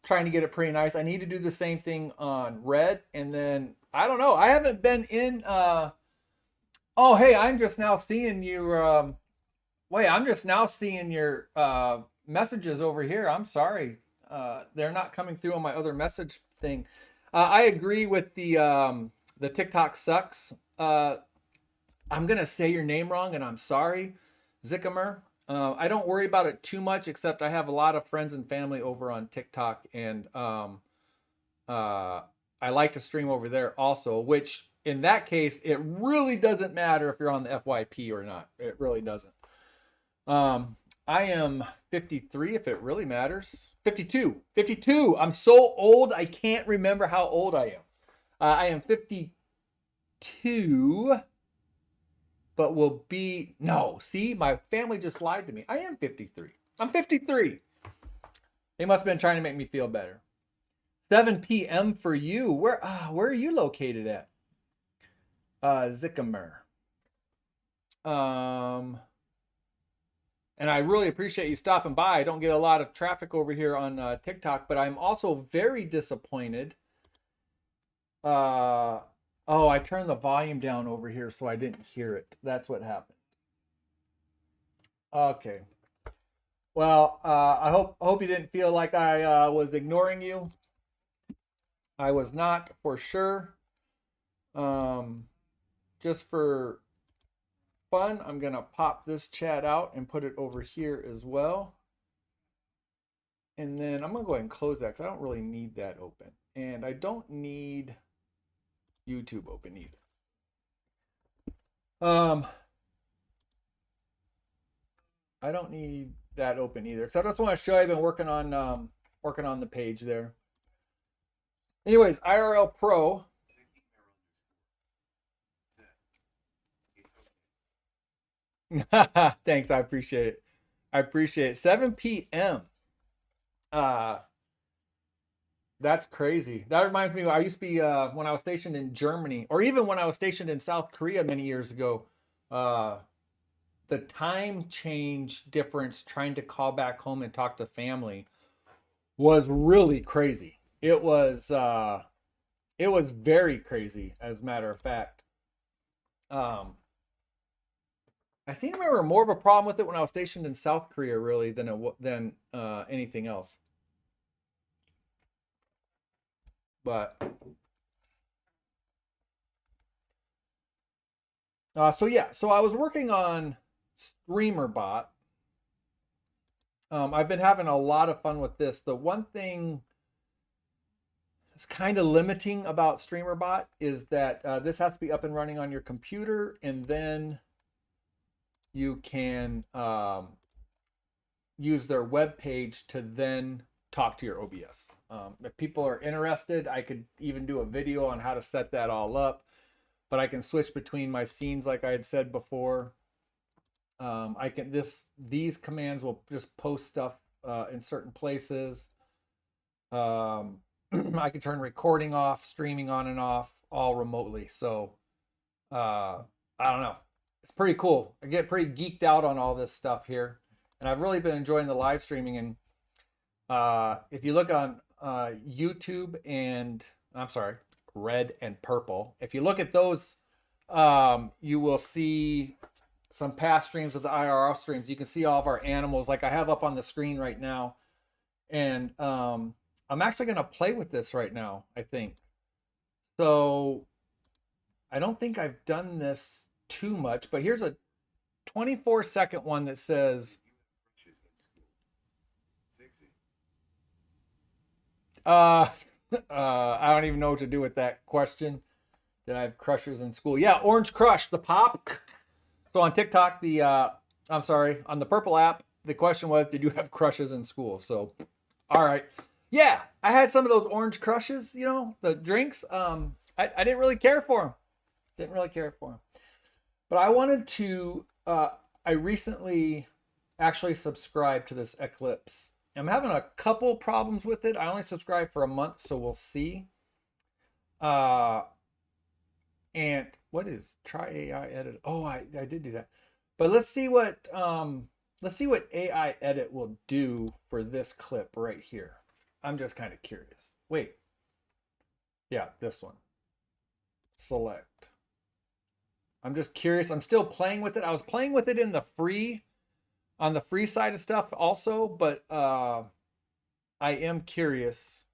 trying to get it pretty nice. I need to do the same thing on red, and then I don't know. I haven't been in. Oh, hey, I'm just now seeing you. Wait, I'm just now seeing your messages over here. I'm sorry, they're not coming through on my other message thing. I agree with the TikTok sucks. I'm gonna say your name wrong, and I'm sorry, Zikamer. I don't worry about it too much, except I have a lot of friends and family over on TikTok, and I like to stream over there also, which in that case, it really doesn't matter if you're on the FYP or not. It really doesn't. I am 53 if it really matters. 52. 52. I'm so old, I can't remember how old I am. I am 52, but will be, no, see, my family just lied to me. I am 53. I'm 53. They must have been trying to make me feel better. 7 p.m. for you. Where are you located at? Zickamer. And I really appreciate you stopping by. I don't get a lot of traffic over here on TikTok, but I'm also very disappointed. Oh, I turned the volume down over here so I didn't hear it. That's what happened. Okay. Well, I hope you didn't feel like I was ignoring you. I was not, for sure. Just for fun, I'm gonna pop this chat out and put it over here as well. And then I'm gonna go ahead and close that because I don't really need that open. And I don't need YouTube open either. I don't need that open either because I just want to show you I've been working on the page there. Anyways, IRL Pro. Thanks, I appreciate it. I appreciate it. 7 p.m. That's crazy. That reminds me, I used to be when I was stationed in Germany, or even when I was stationed in South Korea many years ago. The time change difference trying to call back home and talk to family was really crazy. It was very crazy, as a matter of fact. I seem to remember more of a problem with it when I was stationed in South Korea, really, than anything else. But so yeah, so I was working on StreamerBot. I've been having a lot of fun with this. The one thing that's kind of limiting about StreamerBot is that this has to be up and running on your computer, and then you can use their web page to then talk to your OBS. If people are interested, I could even do a video on how to set that all up, but I can switch between my scenes like I had said before. These commands will just post stuff in certain places. I can turn recording off, streaming on and off, all remotely. So I don't know. It's pretty cool. I get pretty geeked out on all this stuff here, and I've really been enjoying the live streaming. And if you look on YouTube and Red and Purple, if you look at those, you will see some past streams of the IRL streams. You can see all of our animals like I have up on the screen right now. And I'm actually going to play with this right now, I think. So I don't think I've done this too much, but here's a 24-second one that says, I don't even know what to do with that question. Did I have crushes in school? Yeah, Orange Crush, the pop. So on TikTok, on the Purple app, the question was, did you have crushes in school? So, all right. Yeah, I had some of those Orange Crushes, the drinks. I didn't really care for them. But I wanted to, I recently actually subscribed to this Eclipse. I'm having a couple problems with it. I only subscribed for a month, so we'll see. And what is try AI edit? Oh, I did do that. But let's see what AI edit will do for this clip right here. I'm just kind of curious. Wait. Yeah, this one. Select. I'm just curious. I'm still playing with it. I was playing with it on the free side of stuff also, but I am curious.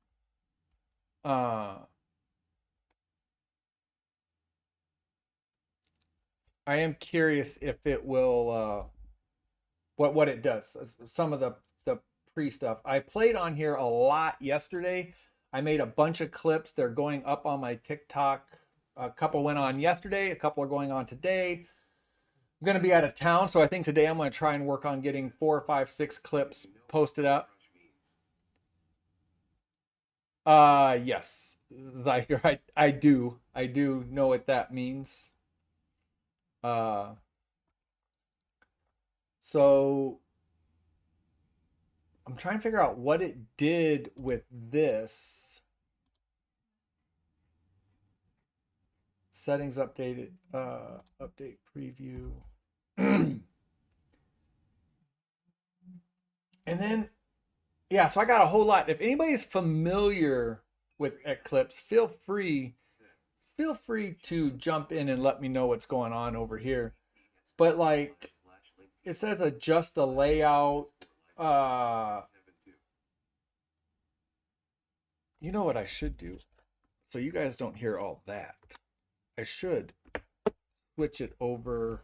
I am curious if it will what it does. Some of the pre stuff. I played on here a lot yesterday. I made a bunch of clips. They're going up on my TikTok. A couple went on yesterday. A couple are going on today. I'm going to be out of town, so I think today I'm going to try and work on getting 4, 5, 6 clips posted up. Yes. I do know what that means. So I'm trying to figure out what it did with this. Settings updated, update preview. And then, yeah, so I got a whole lot. If anybody's familiar with Eclipse, feel free to jump in and let me know what's going on over here. But like, it says adjust the layout. You know what I should do? So you guys don't hear all that. I should switch it over.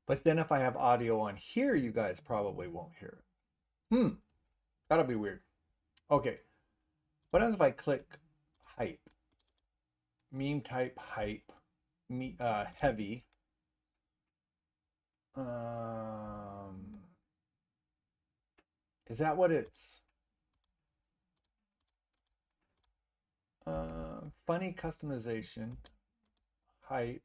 But then if I have audio on here, you guys probably won't hear it. That'll be weird. Okay. What happens if I click hype? Meme type hype. Heavy. Is that what it's? Funny customization. Hype.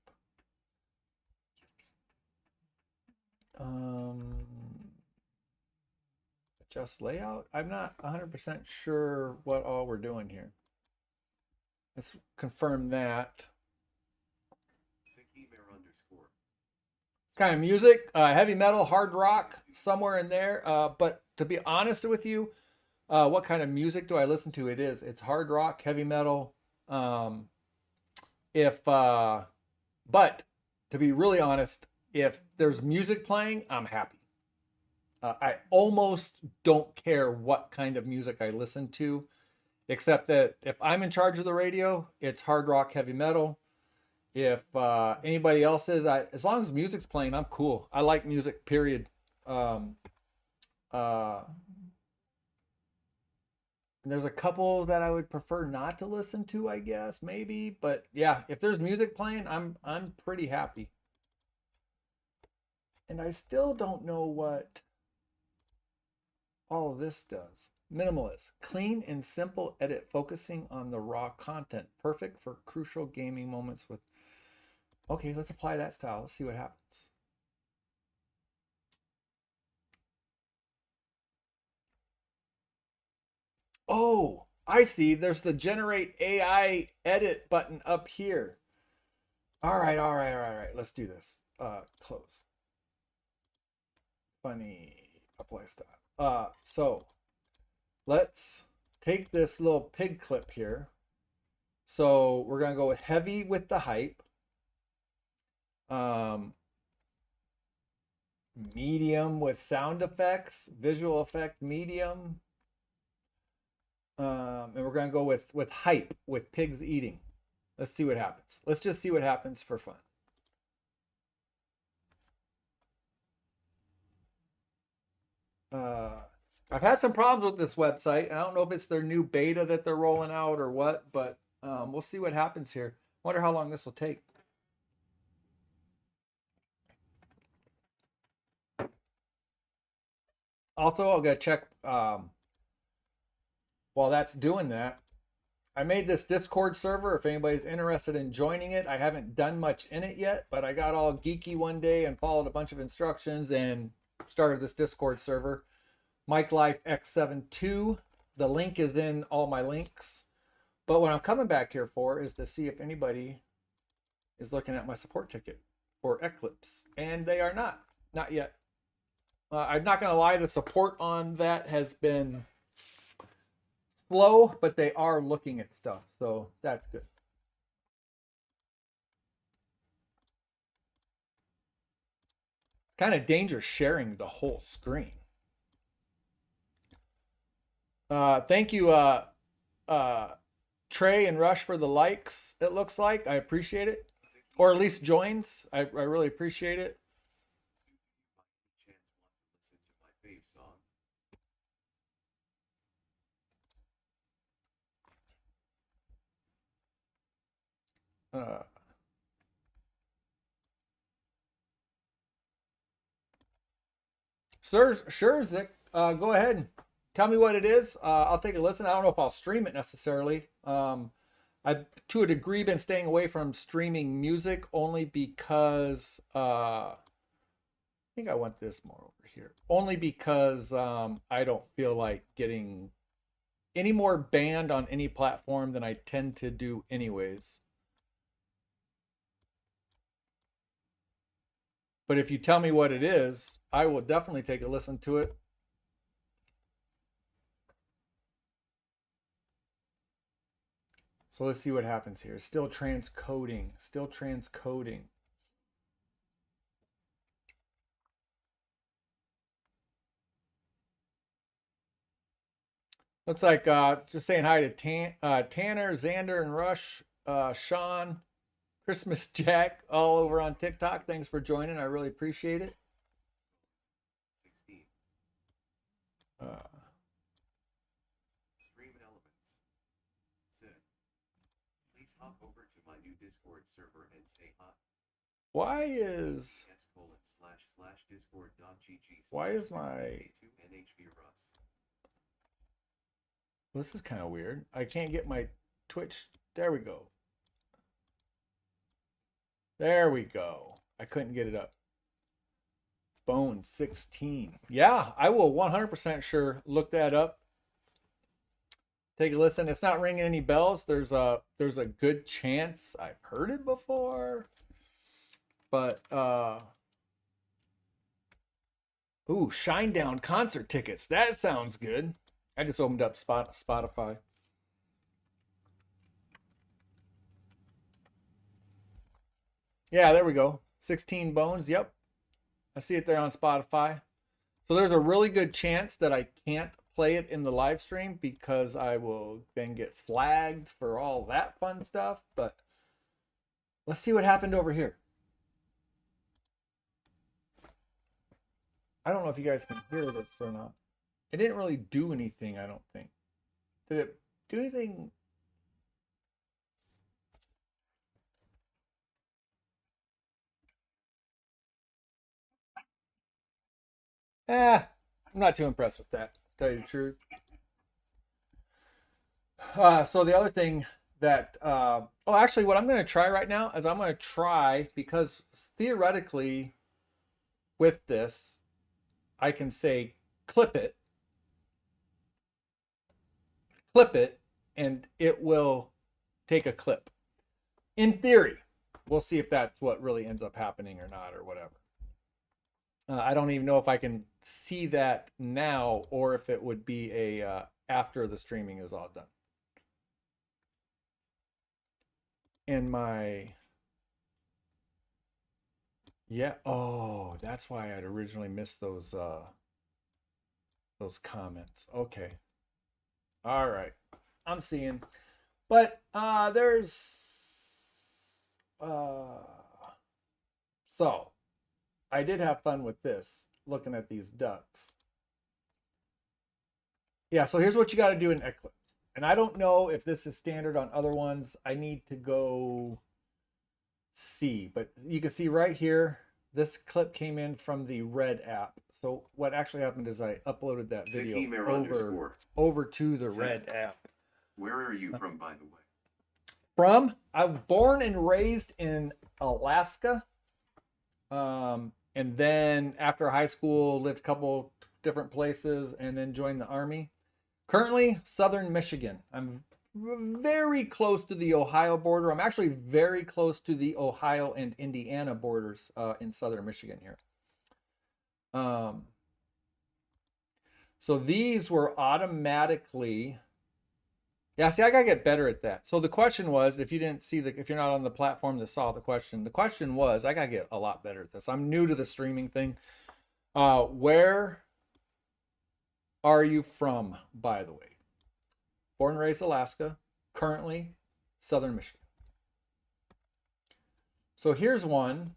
Adjust layout. I'm not 100% sure what all we're doing here. Let's confirm that. Kind of music, heavy metal, hard rock, somewhere in there. But to be honest with you, what kind of music do I listen to? It's hard rock, heavy metal. But to be really honest, if there's music playing, I'm happy. I almost don't care what kind of music I listen to, except that if I'm in charge of the radio, it's hard rock, heavy metal. If anybody else is, as long as music's playing, I'm cool. I like music, period. And there's a couple that I would prefer not to listen to, I guess, maybe. But yeah, if there's music playing, I'm pretty happy. And I still don't know what all of this does. Minimalist, clean and simple edit, focusing on the raw content. Perfect for crucial gaming moments with... Okay, let's apply that style. Let's see what happens. Oh, I see. There's the generate AI edit button up here. All right. Let's do this. Close. Funny apply style. So let's take this little pig clip here. So we're gonna go with heavy with the hype. Medium with sound effects, visual effect medium. And we're gonna go with hype with pigs eating. Let's see what happens. Let's just see what happens for fun. I've had some problems with this website. I don't know if it's their new beta that they're rolling out or what, but we'll see what happens here. Wonder how long this will take. Also, I'll go check while that's doing that. I made this Discord server if anybody's interested in joining it. I haven't done much in it yet, but I got all geeky one day and followed a bunch of instructions and started this Discord server. Mike Life X72. The link is in all my links. But what I'm coming back here for is to see if anybody is looking at my support ticket for Eclipse. And they are not. Not yet. I'm not going to lie, the support on that has been slow, but they are looking at stuff. So that's good. It's kind of dangerous sharing the whole screen. Thank you, Trey and Rush, for the likes, it looks like. I appreciate it. Or at least joins. I really appreciate it. Uh, sure, Zick. Go ahead and tell me what it is. I'll take a listen. I don't know if I'll stream it necessarily. I've, to a degree, been staying away from streaming music only because I think I want this more over here. Only because I don't feel like getting any more banned on any platform than I tend to do anyways. But if you tell me what it is, I will definitely take a listen to it. So let's see what happens here. Still transcoding. Still transcoding. Looks like just saying hi to Tanner, Xander, and Rush, Sean, Christmas Jack, all over on TikTok. Thanks for joining. I really appreciate it. 16. Uh, Stream elements. Sid. Please hop over to my new Discord server and say hi. why is s://discord.gg. Why is my- K2NHV Russ. this is kind of weird. I can't get my Twitch. There we go. There we go. I couldn't get it up. Bone 16. Yeah, I will 100% sure look that up. Take a listen. It's not ringing any bells. There's a good chance I've heard it before. But ooh, Shinedown concert tickets. That sounds good. I just opened up Spotify. Yeah, there we go. 16 Bones. Yep. I see it there on Spotify. So there's a really good chance that I can't play it in the live stream because I will then get flagged for all that fun stuff. But let's see what happened over here. I don't know if you guys can hear this or not. It didn't really do anything, I don't think. Did it do anything? I'm not too impressed with that, to tell you the truth. So the other thing that, actually what I'm going to try right now is I'm going to try, because theoretically with this, I can say clip it, and it will take a clip. In theory, we'll see if that's what really ends up happening or not or whatever. I don't even know if I can see that now or if it would be a after the streaming is all done. And oh, that's why I'd originally missed those comments. Okay. All right. I'm seeing. But there's so I did have fun with this, looking at these ducks. Yeah, so here's what you got to do in Eclipse. And I don't know if this is standard on other ones. I need to go see. But you can see right here, this clip came in from the Red app. So what actually happened is I uploaded that video over to the Red app. Where are you from, by the way? I was born and raised in Alaska. And then after high school, lived a couple different places and then joined the Army. Currently, Southern Michigan. I'm very close to the Ohio border. I'm actually very close to the Ohio and Indiana borders in Southern Michigan here. So these were automatically... Yeah, see, I gotta get better at that. So the question was, if you didn't see if you're not on the platform that saw the question was, I gotta get a lot better at this. I'm new to the streaming thing. Where are you from, by the way? Born and raised Alaska, currently Southern Michigan. So here's one.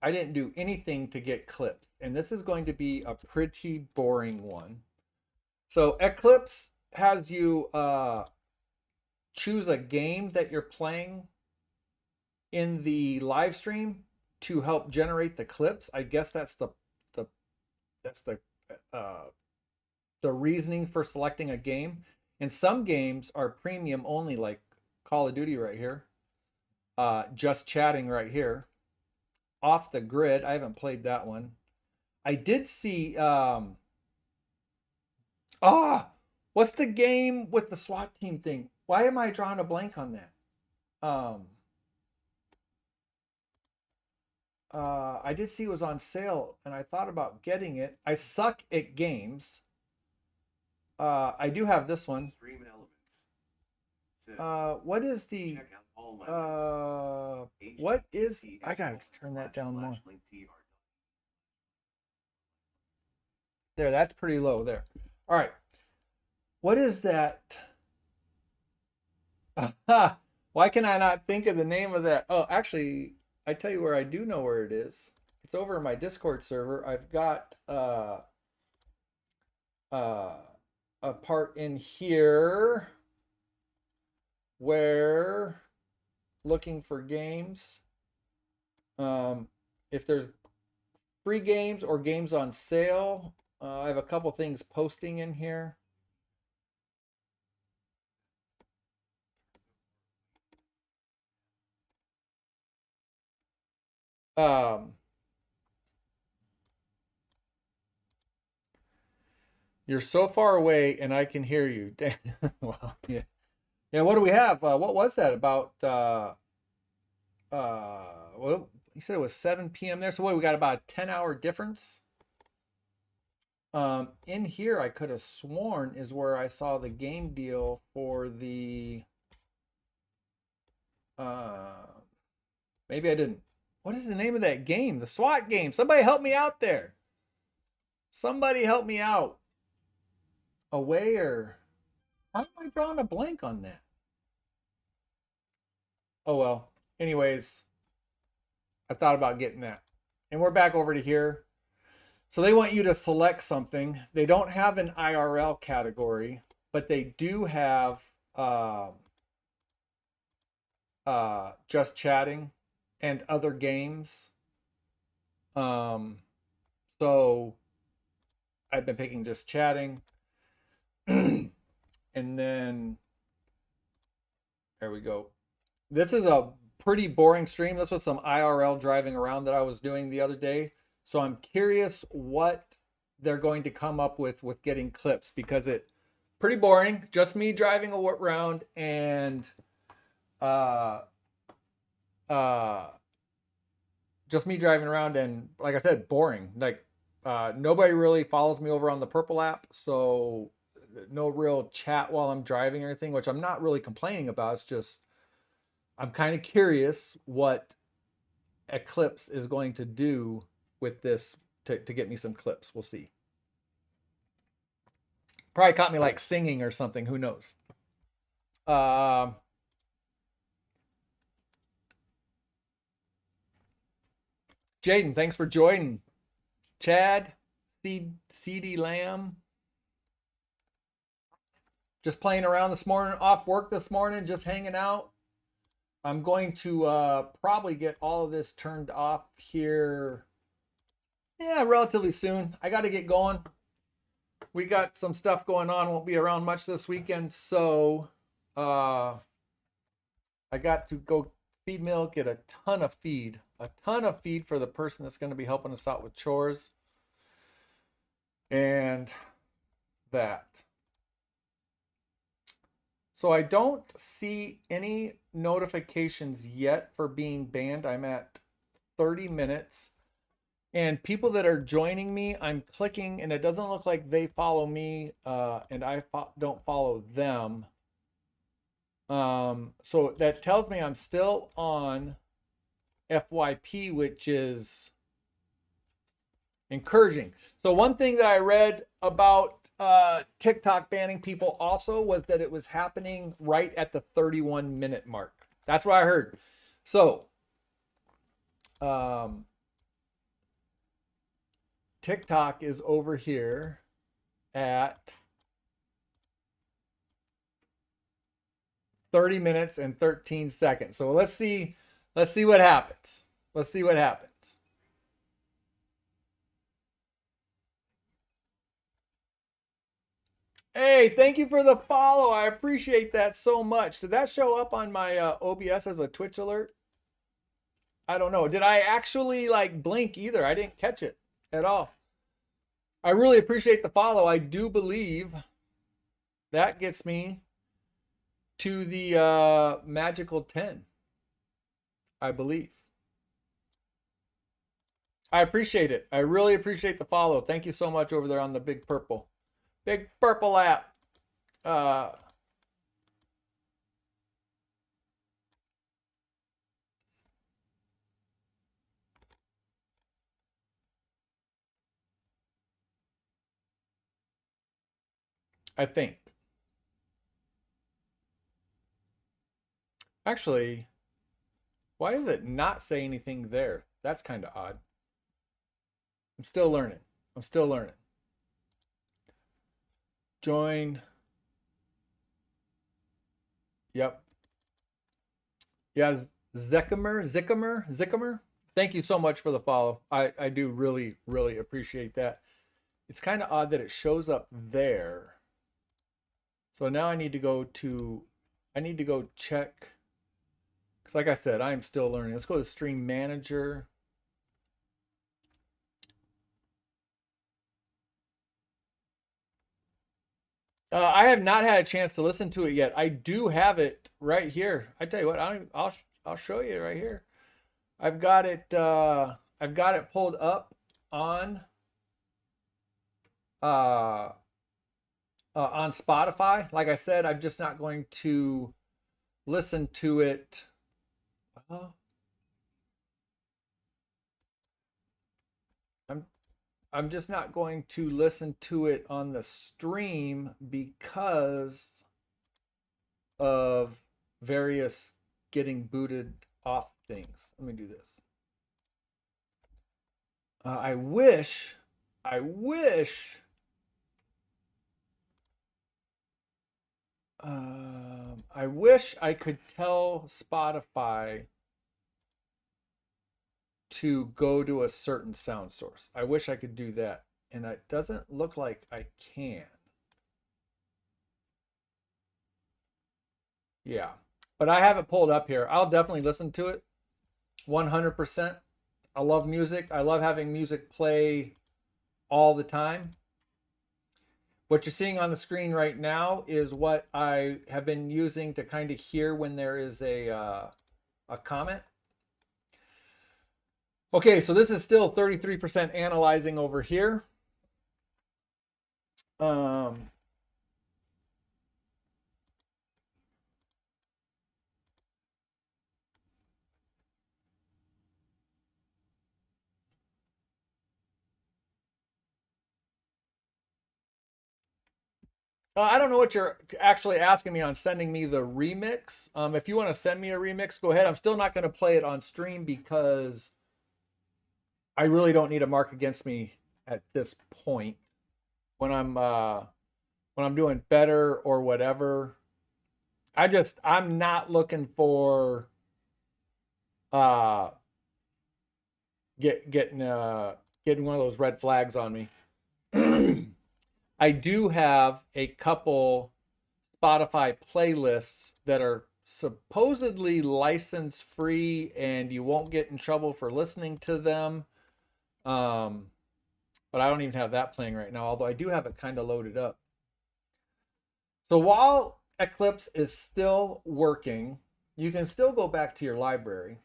I didn't do anything to get clips, and this is going to be a pretty boring one. So Eclipse has you choose a game that you're playing in the live stream to help generate the clips. I guess that's that's the reasoning for selecting a game. And some games are premium only, like Call of Duty right here. Just Chatting right here. Off the Grid. I haven't played that one. I did see what's the game with the SWAT team thing? Why am I drawing a blank on that? I did see it was on sale and I thought about getting it. I suck at games. I do have this one. Stream Elements. What is the Check out all my what is, I gotta turn that down more. There, that's pretty low there. All right. What is that? Why can I not think of the name of that? Oh, actually, I tell you where I do know where it is. It's over in my Discord server. I've got a part in here where looking for games. If there's free games or games on sale, I have a couple things posting in here. You're so far away and I can hear you. Well, yeah. Yeah, what do we have? What was that about? Well, you said it was 7 p.m. there. So what, we got about a 10-hour difference. In here, I could have sworn is where I saw the game deal for the, maybe I didn't. What is the name of that game? The SWAT game. Somebody help me out there. Somebody help me out. Away or, how am I drawing a blank on that? Oh well. Anyways, I thought about getting that. And we're back over to here. So they want you to select something. They don't have an IRL category, but they do have Just Chatting and other games. So I've been picking Just Chatting. And then there we go. This is a pretty boring stream. This was some IRL driving around that I was doing the other day. So I'm curious what they're going to come up with getting clips, because it's pretty boring. Just me driving around and just me driving around, and like I said, boring. Like nobody really follows me over on the Purple app, so no real chat while I'm driving or anything, which I'm not really complaining about. It's just I'm kind of curious what Eclipse is going to do with this to get me some clips. We'll see. Probably caught me like singing or something. Who knows? Jaden, thanks for joining. Chad, CD Lamb. Just playing around this morning, off work this morning, just hanging out. I'm going to probably get all of this turned off here, yeah, relatively soon. I got to get going. We got some stuff going on. Won't be around much this weekend, so I got to go feed milk, get a ton of feed for the person that's going to be helping us out with chores, and that. So I don't see any notifications yet for being banned. I'm at 30 minutes. And people that are joining me, I'm clicking and it doesn't look like they follow me and I don't follow them. So that tells me I'm still on FYP, which is encouraging. So one thing that I read about TikTok banning people also was that it was happening right at the 31-minute mark. That's what I heard. So TikTok is over here at 30 minutes and 13 seconds. So let's see Let's see what happens. Let's see what happens. Hey, thank you for the follow. I appreciate that so much. Did that show up on my OBS as a Twitch alert? I don't know. Did I actually like blink either? I didn't catch it at all. I really appreciate the follow. I do believe that gets me to the magical 10. I believe. I appreciate it. I really appreciate the follow. Thank you so much over there on the Big Purple. Big Purple app. I think. Actually, why does it not say anything there? That's kind of odd. I'm still learning. I'm still learning. Join. Yep. Yeah, Zickamer. Thank you so much for the follow. I do really, really appreciate that. It's kind of odd that it shows up there. So now I need to go check. Because like I said, I'm still learning. Let's go to Stream Manager. I have not had a chance to listen to it yet. I do have it right here. I tell you what, I'll show you right here. I've got it pulled up on Spotify. Like I said, I'm just not going to listen to it. I'm just not going to listen to it on the stream because of various getting booted off things. Let me do this. I wish I could tell Spotify to go to a certain sound source. I wish I could do that, and it doesn't look like I can. Yeah, but I have it pulled up here. I'll definitely listen to it 100%. I love music. I love having music play all the time. What you're seeing on the screen right now is what I have been using to kind of hear when there is a comment. Okay, so this is still 33% analyzing over here. I don't know what you're actually asking me on sending me the remix. If you want to send me a remix, go ahead. I'm still not going to play it on stream because I really don't need a mark against me at this point. When I'm doing better or whatever, I'm not looking for getting one of those red flags on me. I do have a couple Spotify playlists that are supposedly license free and you won't get in trouble for listening to them. But I don't even have that playing right now, although I do have it kind of loaded up. So while Eclipse is still working, you can still go back to your library.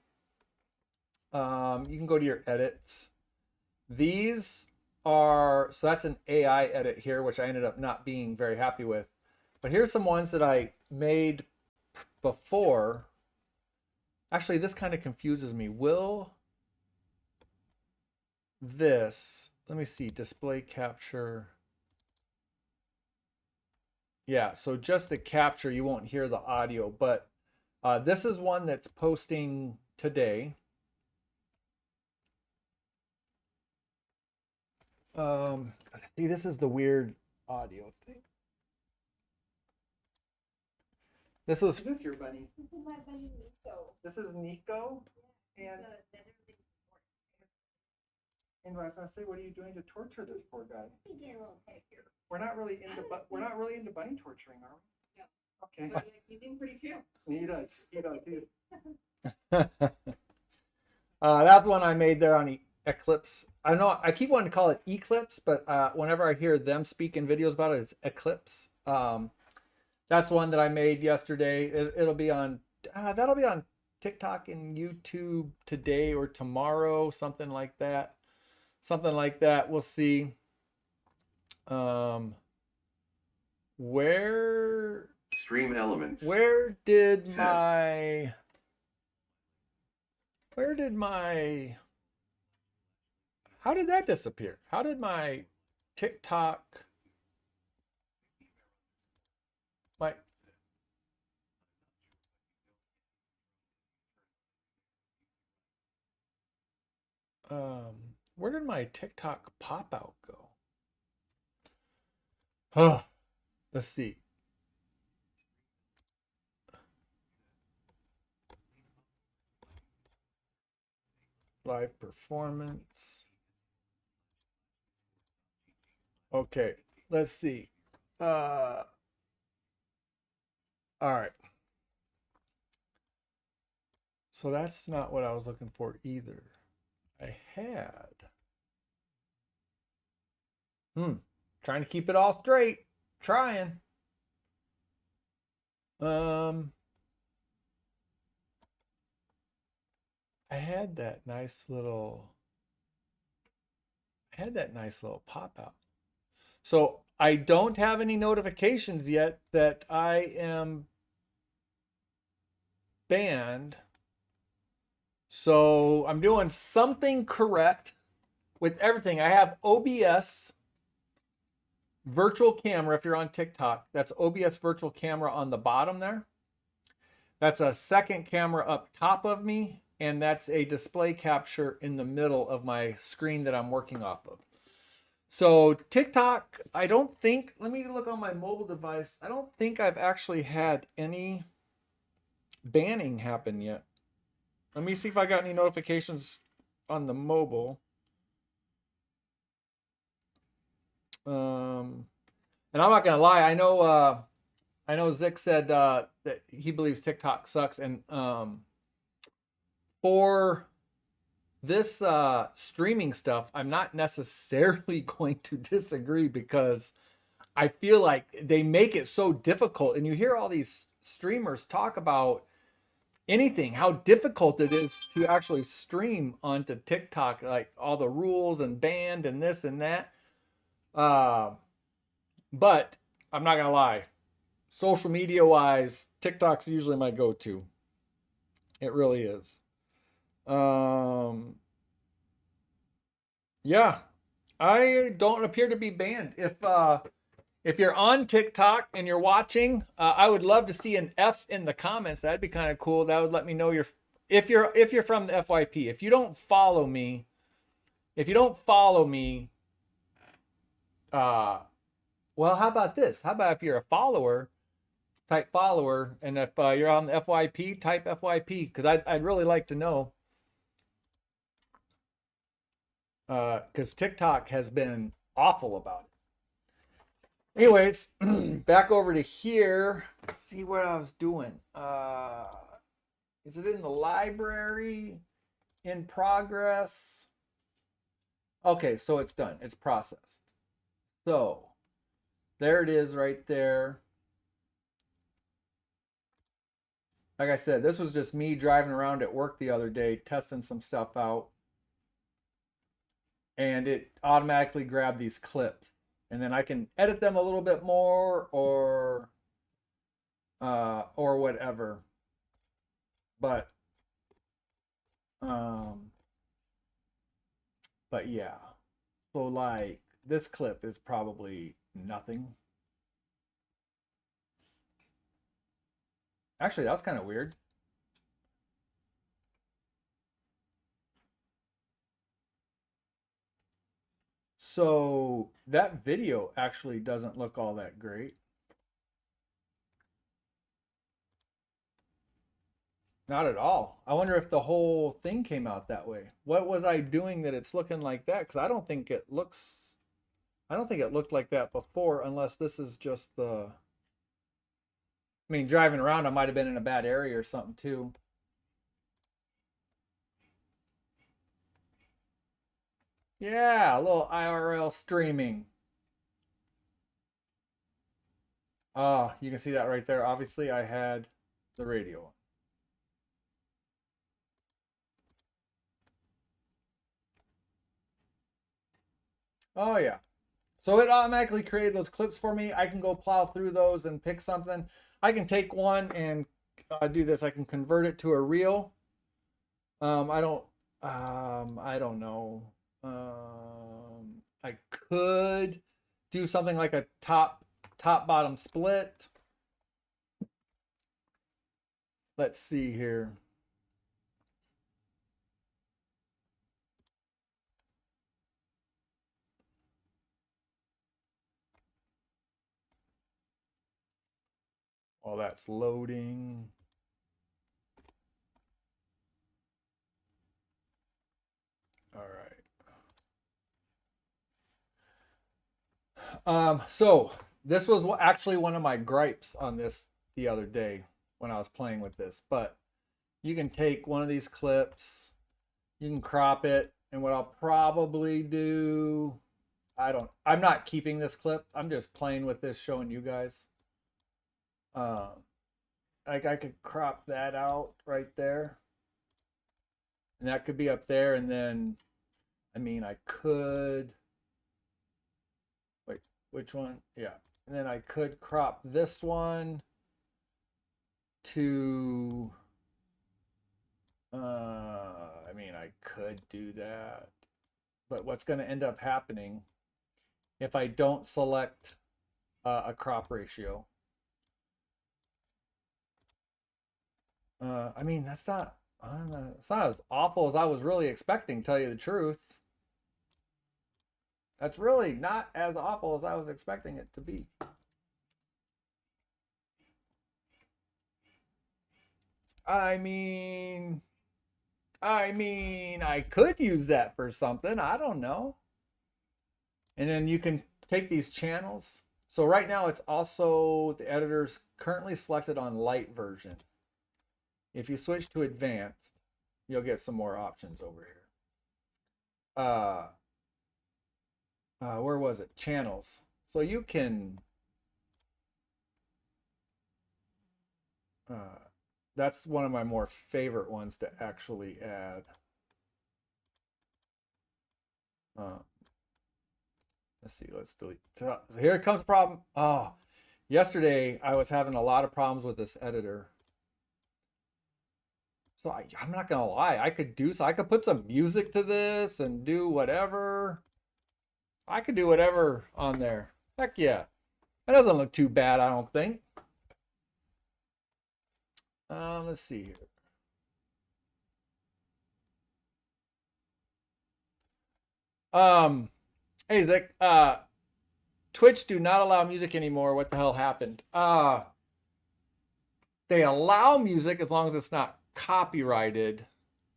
You can go to your edits. These are, so that's an AI edit here, which I ended up not being very happy with. But here's some ones that I made before. Actually, this kind of confuses me. Will this, let me see, display capture. Yeah, so just the capture, you won't hear the audio, but this is one that's posting today. See, this is the weird audio thing. This was. Is this your bunny? This is my bunny Nico. This is Nico. And I was gonna say, what are you doing to torture this poor guy? He get a little pedicure. We're not really into bunny torturing, are we? No. Okay. But he seems pretty chill. He does. That's one I made there on Eclipse. I know I keep wanting to call it Eclipse, but whenever I hear them speak in videos about it, it's Eclipse. That's one that I made yesterday. It'll be on. That'll be on TikTok and YouTube today or tomorrow, something like that. We'll see. Where Stream elements. Where did Set. my how did that disappear? How did my TikTok where did my TikTok pop out go? Oh, let's see. Live performance. Okay, let's see. All right. So that's not what I was looking for either. I had. Trying to keep it all straight. Trying. I had that nice little pop out. So I don't have any notifications yet that I am banned. So I'm doing something correct with everything. I have OBS virtual camera. If you're on TikTok, that's OBS virtual camera on the bottom there. That's a second camera up top of me. And that's a display capture in the middle of my screen that I'm working off of. So TikTok, I don't think, let me look on my mobile device. I don't think I've actually had any banning happen yet. Let me see if I got any notifications on the mobile. And I'm not gonna lie, I know Zick said that he believes TikTok sucks, and for this streaming stuff, I'm not necessarily going to disagree, because I feel like they make it so difficult. And you hear all these streamers talk about anything, how difficult it is to actually stream onto TikTok, like all the rules and banned and this and that. But I'm not gonna lie, social media wise, TikTok's usually my go-to. It really is. Yeah, I don't appear to be banned. If you're on TikTok and you're watching, I would love to see an F in the comments. That'd be kind of cool. That would let me know if you're from the FYP. If you don't follow me, well, how about this? How about if you're a follower, type follower, and if you're on the FYP, type FYP, because I'd really like to know. Because TikTok has been awful about it. Anyways, back over to here. Let's see what I was doing. Is it in the library? In progress? Okay, so it's done. It's processed. So there it is right there. Like I said, this was just me driving around at work the other day, testing some stuff out. And it automatically grabbed these clips. And then I can edit them a little bit more or whatever. But yeah. So like this clip is probably nothing. Actually, that's kind of weird. So that video actually doesn't look all that great. Not at all. I wonder if the whole thing came out that way. What was I doing that it's looking like that? Because I don't think it looked like that before, unless this is just the. I mean, driving around, I might have been in a bad area or something too. Yeah, a little IRL streaming. You can see that right there. Obviously, I had the radio on. Oh yeah. So it automatically created those clips for me. I can go plow through those and pick something. I can take one and do this. I can convert it to a reel. I don't know. I could do something like a top bottom split. Let's see here. While that's loading. All right. So this was actually one of my gripes on this the other day when I was playing with this, but you can take one of these clips, you can crop it, and what I'll probably do, I'm not keeping this clip. I'm just playing with this, showing you guys. Like I could crop that out right there. And that could be up there, and then, I mean, I could, wait, which one? Yeah. And then I could crop this one to, I mean, I could do that. But what's going to end up happening if I don't select a crop ratio? I mean, it's not as awful as I was really expecting, to tell you the truth. That's really not as awful as I was expecting it to be. I mean, I could use that for something. I don't know. And then you can take these channels. So right now it's also, the editor's currently selected on light version. If you switch to advanced, you'll get some more options over here. Where was it? Channels. So you can, that's one of my more favorite ones to actually add. Let's see, let's delete. So here comes the problem. Oh, yesterday I was having a lot of problems with this editor. So I'm not gonna lie, I could put some music to this and do whatever. I could do whatever on there. Heck yeah. That doesn't look too bad, I don't think. Let's see here. Hey Zach, Twitch do not allow music anymore. What the hell happened? They allow music as long as it's not copyrighted.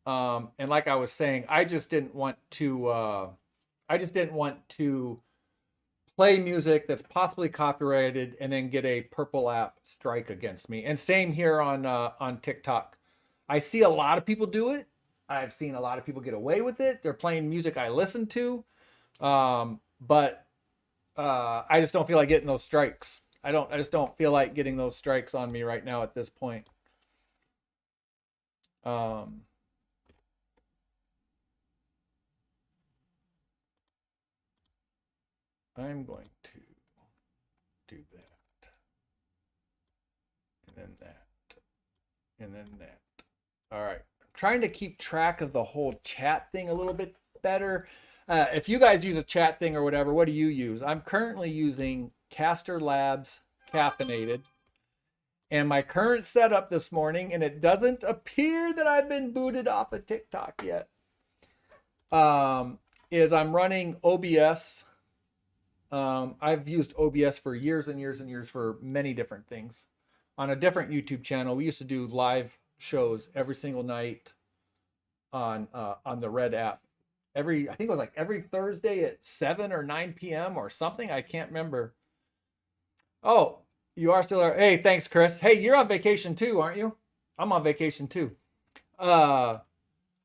And like I was saying, I just didn't want to play music that's possibly copyrighted and then get a purple app strike against me. And same here on TikTok. I see a lot of people do it. I've seen a lot of people get away with it. They're playing music I listen to. But I just don't feel like getting those strikes. I just don't feel like getting those strikes on me right now at this point. I'm going to do that, and then that, and then that. All right, I'm trying to keep track of the whole chat thing a little bit better. If you guys use a chat thing or whatever, what do you use? I'm currently using Caster Labs Caffeinated. And my current setup this morning, and it doesn't appear that I've been booted off of TikTok yet, is I'm running OBS. I've used OBS for years and years and years for many different things. On a different YouTube channel, we used to do live shows every single night on the Red app. I think it was like every Thursday at 7 or 9 p.m. or something. I can't remember. Oh, you are still there. Hey, thanks, Chris. Hey, you're on vacation too, aren't you? I'm on vacation too. I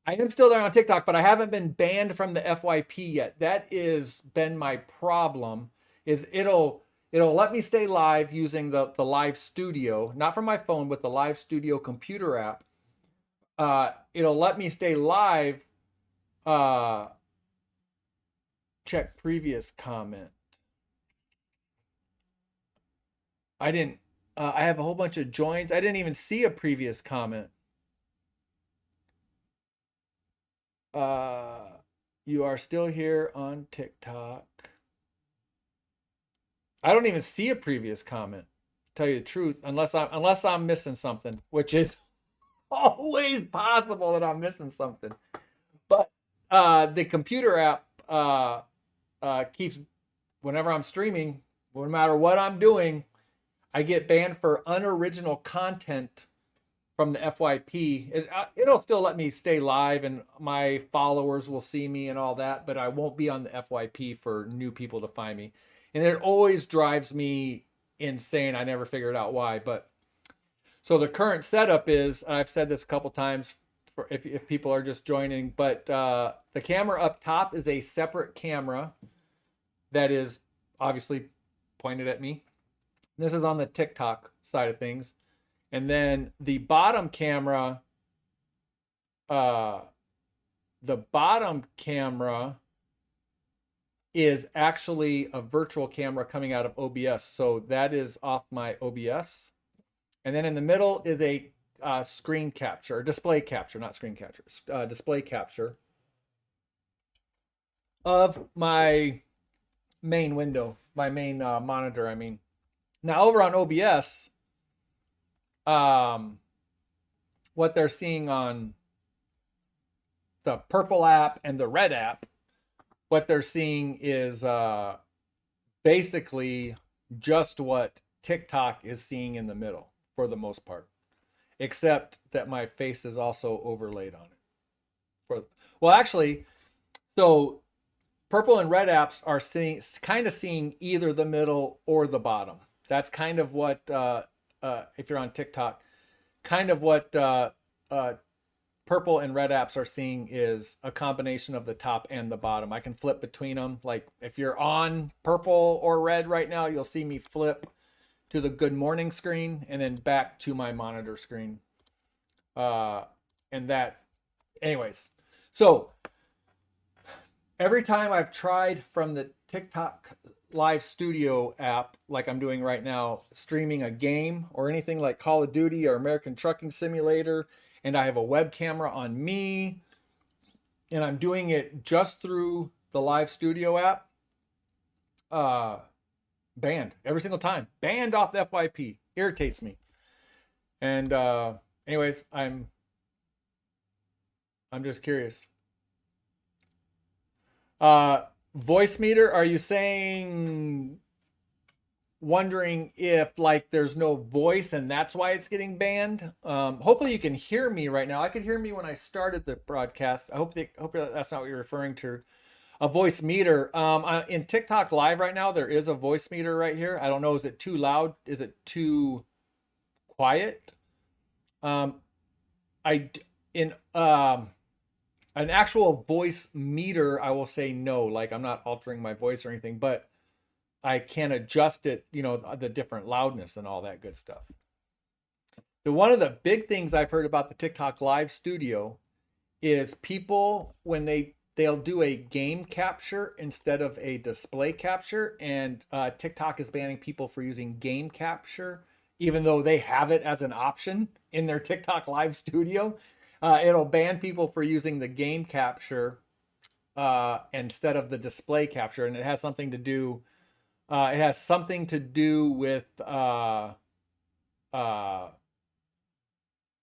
am still there on TikTok, but I haven't been banned from the FYP yet. That is been my problem. Is it'll let me stay live using the Live Studio, not from my phone, but the Live Studio computer app. It'll let me stay live. Check previous comment. I have a whole bunch of joins. I didn't even see a previous comment. You are still here on TikTok. I don't even see a previous comment. Tell you the truth, unless I'm missing something, which is always possible that I'm missing something. But the computer app keeps, whenever I'm streaming, no matter what I'm doing, I get banned for unoriginal content from the FYP. It'll still let me stay live and my followers will see me and all that, but I won't be on the FYP for new people to find me. And it always drives me insane. I never figured out why. But so the current setup is, I've said this a couple times for if people are just joining, but the camera up top is a separate camera that is obviously pointed at me. This is on the TikTok side of things. And then the bottom camera, is actually a virtual camera coming out of OBS. So that is off my OBS. And then in the middle is a screen capture, display capture, not screen capture, display capture of my main window, my main monitor, I mean. Now over on OBS, what they're seeing on the purple app and the red app, what they're seeing is basically just what TikTok is seeing in the middle for the most part, except that my face is also overlaid on it. Well, actually, so purple and red apps are kind of seeing either the middle or the bottom. That's kind of what, if you're on TikTok, kind of what purple and red apps are seeing is a combination of the top and the bottom. I can flip between them. Like if you're on purple or red right now, you'll see me flip to the good morning screen and then back to my monitor screen. And that, anyways. So every time I've tried from the TikTok Live Studio app, like I'm doing right now, streaming a game or anything like Call of Duty or American Trucking Simulator, and I have a web camera on me, and I'm doing it just through the Live Studio app, banned every single time. Banned off the FYP. Irritates me. And anyways, I'm just curious. Voicemeeter, are you saying, wondering if like there's no voice and that's why it's getting banned? Hopefully you can hear me right now. I could hear me when I started the broadcast. I hope that's not what you're referring to. A voice meter. In TikTok Live right now, there is a voice meter right here. I don't know. Is it too loud? Is it too quiet? An actual voice meter, I will say no. Like I'm not altering my voice or anything, but I can adjust it, the different loudness and all that good stuff. One of the big things I've heard about the TikTok Live Studio is people, when they'll do a game capture instead of a display capture, and TikTok is banning people for using game capture, even though they have it as an option in their TikTok Live Studio. It'll ban people for using the game capture instead of the display capture, and it has something to do. It has something to do with like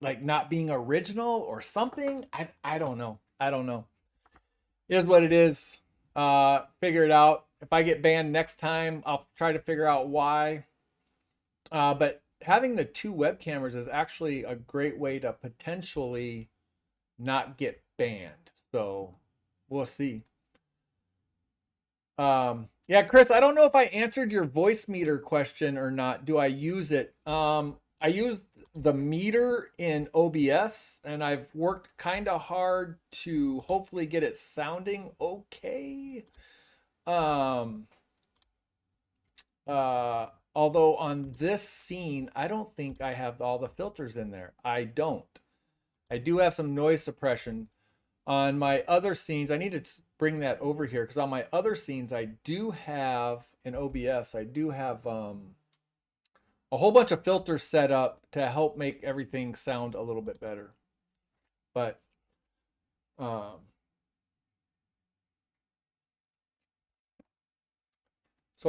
not being original or something. I don't know. It is what it is. Figure it out. If I get banned next time, I'll try to figure out why. But having the two web cameras is actually a great way to potentially not get banned. So we'll see. Yeah, Chris, I don't know if I answered your Voicemeeter question or not. Do I use it? I use the meter in OBS, and I've worked kind of hard to hopefully get it sounding okay. Although on this scene, I don't think I have all the filters in there. I don't. I do have some noise suppression. On my other scenes, I need to bring that over here because on my other scenes, I do have in OBS, I do have a whole bunch of filters set up to help make everything sound a little bit better. But so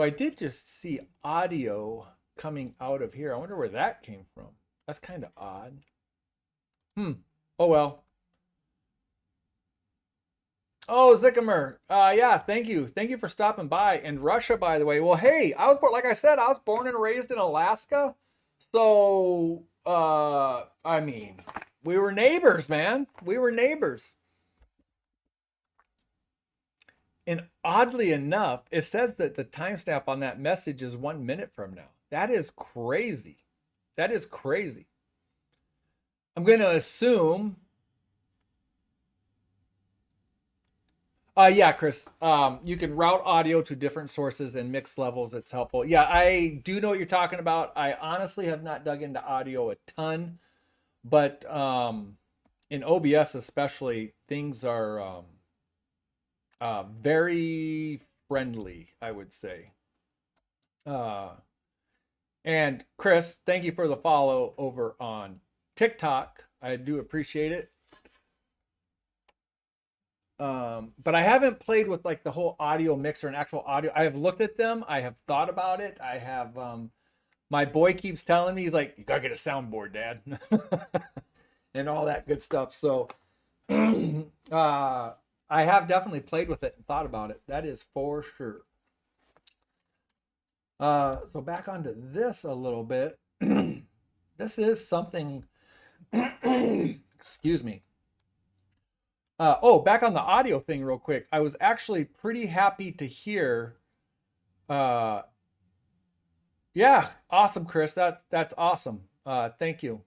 I did just see audio coming out of here. I wonder where that came from. That's kind of odd. Oh well. Oh, Zickamer. Yeah, thank you. Thank you for stopping by. And Russia, by the way. Well, hey, like I said, I was born and raised in Alaska. So, I mean, we were neighbors, man. We were neighbors. And oddly enough, it says that the timestamp on that message is 1 minute from now. That is crazy. That is crazy. I'm going to assume. Yeah, Chris, you can route audio to different sources and mix levels. It's helpful. Yeah, I do know what you're talking about. I honestly have not dug into audio a ton, but in OBS especially, things are very friendly, I would say. And Chris, thank you for the follow over on TikTok. I do appreciate it. But I haven't played with like the whole audio mixer and actual audio. I have looked at them. I have thought about it. I have, my boy keeps telling me, he's like, you gotta get a soundboard, Dad. And all that good stuff. So, I have definitely played with it and thought about it. That is for sure. So back onto this a little bit. This is something, excuse me. Back on the audio thing real quick. I was actually pretty happy to hear. Yeah, awesome, Chris. That's awesome. Thank you.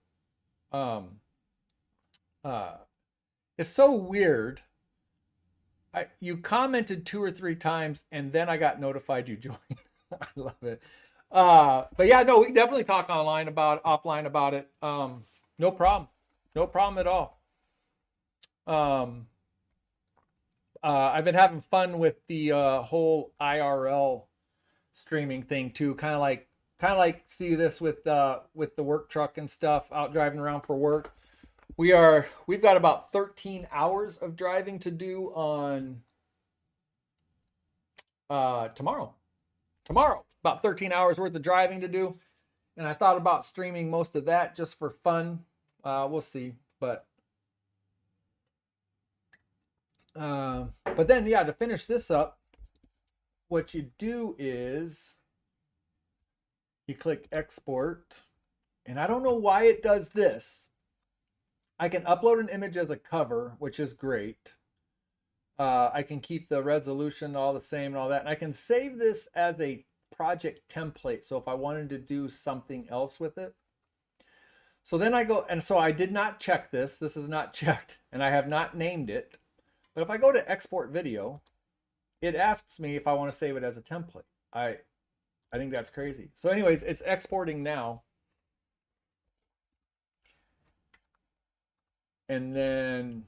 It's so weird. You commented 2 or 3 times, and then I got notified you joined. I love it. But yeah, no, we can definitely talk offline about it. No problem. No problem at all. I've been having fun with the whole IRL streaming thing too. Kind of like see this with the work truck and stuff, out driving around for work. We've got about 13 hours of driving to do on tomorrow. About 13 hours worth of driving to do. And I thought about streaming most of that just for fun. We'll see, but then, yeah, to finish this up, what you do is you click export, and I don't know why it does this. I can upload an image as a cover, which is great. I can keep the resolution all the same and all that, and I can save this as a project template. So if I wanted to do something else with it. So then I go, and so I did not check this. This is not checked, and I have not named it. But if I go to export video, it asks me if I want to save it as a template. I think that's crazy. So anyways, it's exporting now. And then,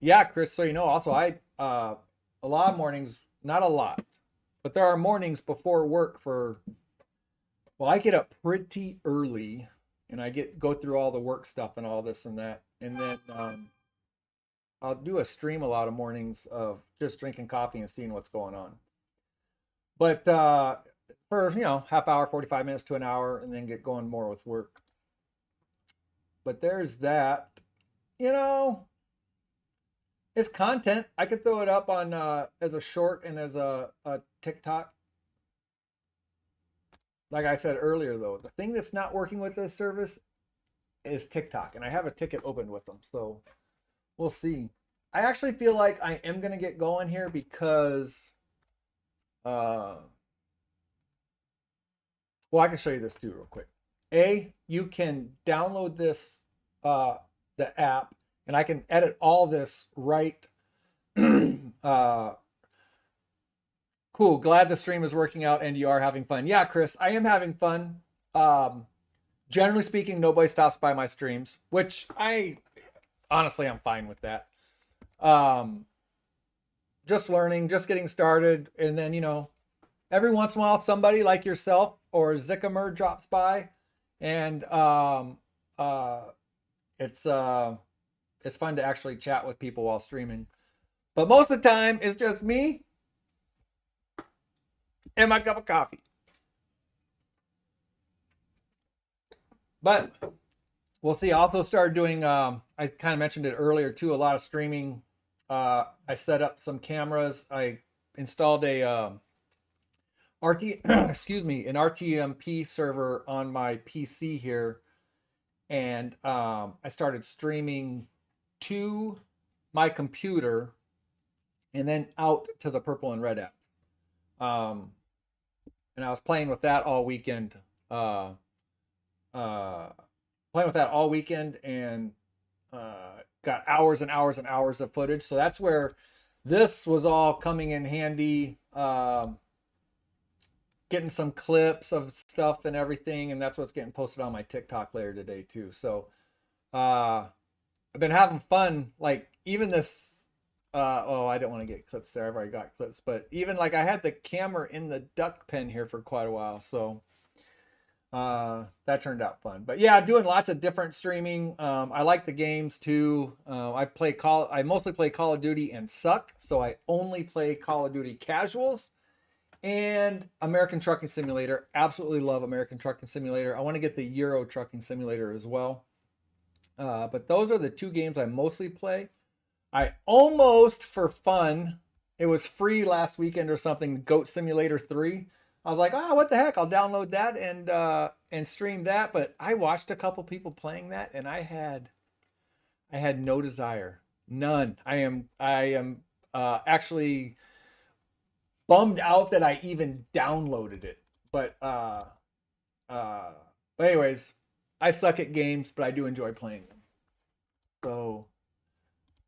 yeah, Chris, so you know, also a lot of mornings, not a lot, but there are mornings before work I get up pretty early and I go through all the work stuff and all this and that. And then, I'll do a stream a lot of mornings of just drinking coffee and seeing what's going on. But for, half hour, 45 minutes to an hour, and then get going more with work. But there's that. It's content. I could throw it up on as a short and as a TikTok. like I said earlier, though, the thing that's not working with this service is TikTok, and I have a ticket opened with them, so we'll see. I actually feel like I am gonna get going here because, well, I can show you this too real quick. You can download this, the app, and I can edit all this right. Cool. Glad the stream is working out and you are having fun. Yeah, Chris, I am having fun. Generally speaking, nobody stops by my streams, which I'm fine with that. Just learning, just getting started. And then, every once in a while, somebody like yourself or Zickamer drops by, and it's fun to actually chat with people while streaming. But most of the time, it's just me and my cup of coffee. But we'll see. I also started doing, I kind of mentioned it earlier too, a lot of streaming. I set up some cameras. I installed a an RTMP server on my PC here. And I started streaming to my computer and then out to the Purple and Red app. And I was playing with that all weekend. And got hours and hours and hours of footage. So that's where this was all coming in handy. Getting some clips of stuff and everything, and that's what's getting posted on my TikTok later today too. So I've been having fun. Like even this I don't want to get clips there. I've already got clips, but even like I had the camera in the duck pen here for quite a while. So that turned out fun. But yeah, doing lots of different streaming. I like the games too. I mostly play Call of Duty and Suck. So I only play Call of Duty Casuals and American Trucking Simulator. Absolutely love American Trucking Simulator. I want to get the Euro Trucking Simulator as well. But those are the two games I mostly play. I almost, for fun, it was free last weekend or something, Goat Simulator 3. I was like, what the heck? I'll download that and stream that. But I watched a couple people playing that, and I had no desire, none. I am actually bummed out that I even downloaded it. But anyways, I suck at games, but I do enjoy playing them. So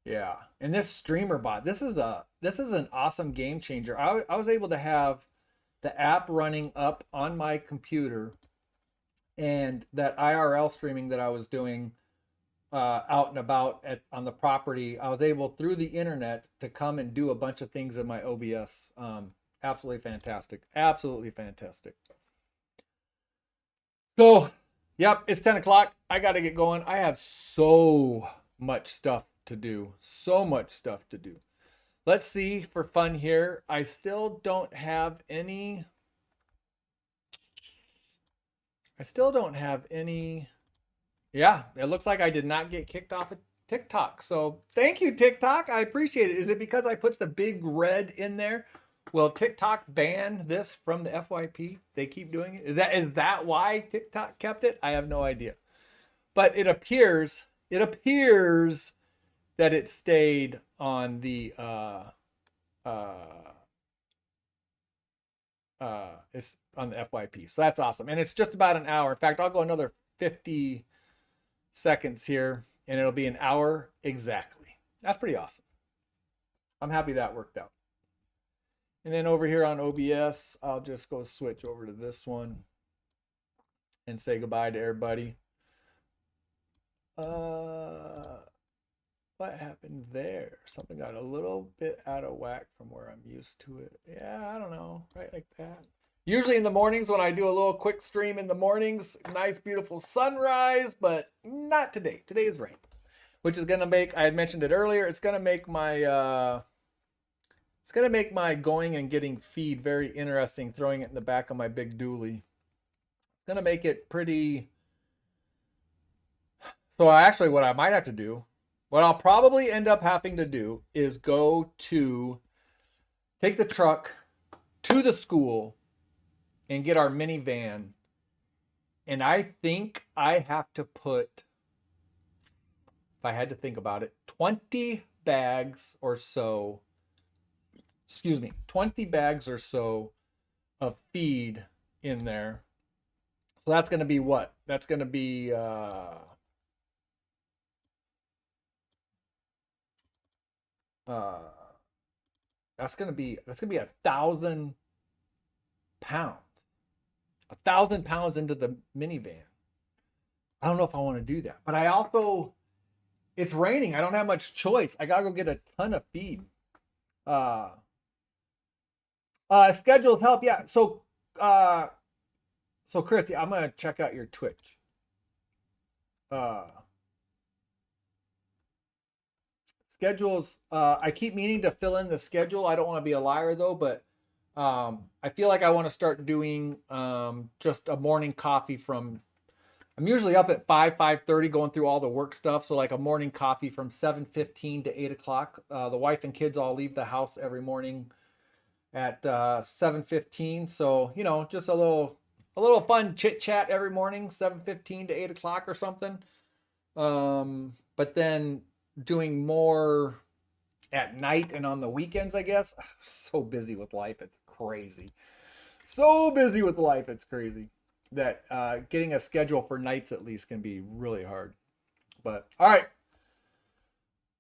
yeah, and this streamer bot, this is an awesome game changer. I was able to have the app running up on my computer, and that IRL streaming that I was doing out and about on the property, I was able through the internet to come and do a bunch of things in my OBS. Absolutely fantastic. Absolutely fantastic. So, yep, it's 10 o'clock. I got to get going. I have so much stuff to do. So much stuff to do. Let's see for fun here. I still don't have any. Yeah, it looks like I did not get kicked off of TikTok. So thank you, TikTok. I appreciate it. Is it because I put the big red in there? Will TikTok ban this from the FYP? They keep doing it. Is that why TikTok kept it? I have no idea. But it appears that it stayed on the it's on the FYP. So that's awesome. And it's just about an hour. In fact, I'll go another 50 seconds here and it'll be an hour exactly. That's pretty awesome. I'm happy that worked out. And then over here on OBS, I'll just go switch over to this one and say goodbye to everybody. What happened there? Something got a little bit out of whack from where I'm used to it. Yeah, I don't know. Right like that. Usually in the mornings when I do a little quick stream in the mornings, nice beautiful sunrise, but not today. Today is rain, which is going to make, I had mentioned it earlier, it's going to make my going and getting feed very interesting, throwing it in the back of my big dually. It's going to make it pretty. So actually what I might have to do, what I'll probably end up having to do is take the truck to the school and get our minivan. And I think I have to put, if I had to think about it, 20 bags or so, 20 bags or so of feed in there. So that's going to be what? That's going to be, that's going to be 1,000 pounds. 1,000 pounds into the minivan. I don't know if I want to do that, but I also, it's raining. I don't have much choice. I gotta go get a ton of feed. Schedules help. Yeah. So Chris, I'm gonna check out your Twitch. Schedules. I keep meaning to fill in the schedule. I don't want to be a liar though, but I feel like I want to start doing just a morning coffee from. I'm usually up at 5:30 going through all the work stuff. So like a morning coffee from 7:15 to 8 o'clock. The wife and kids all leave the house every morning at 7:15. So, you know, just a little fun chit chat every morning, 7:15 to 8 o'clock or something. But then doing more at night and on the weekends, I guess. So busy with life. It's crazy. So busy with life. It's crazy. That getting a schedule for nights at least can be really hard. But all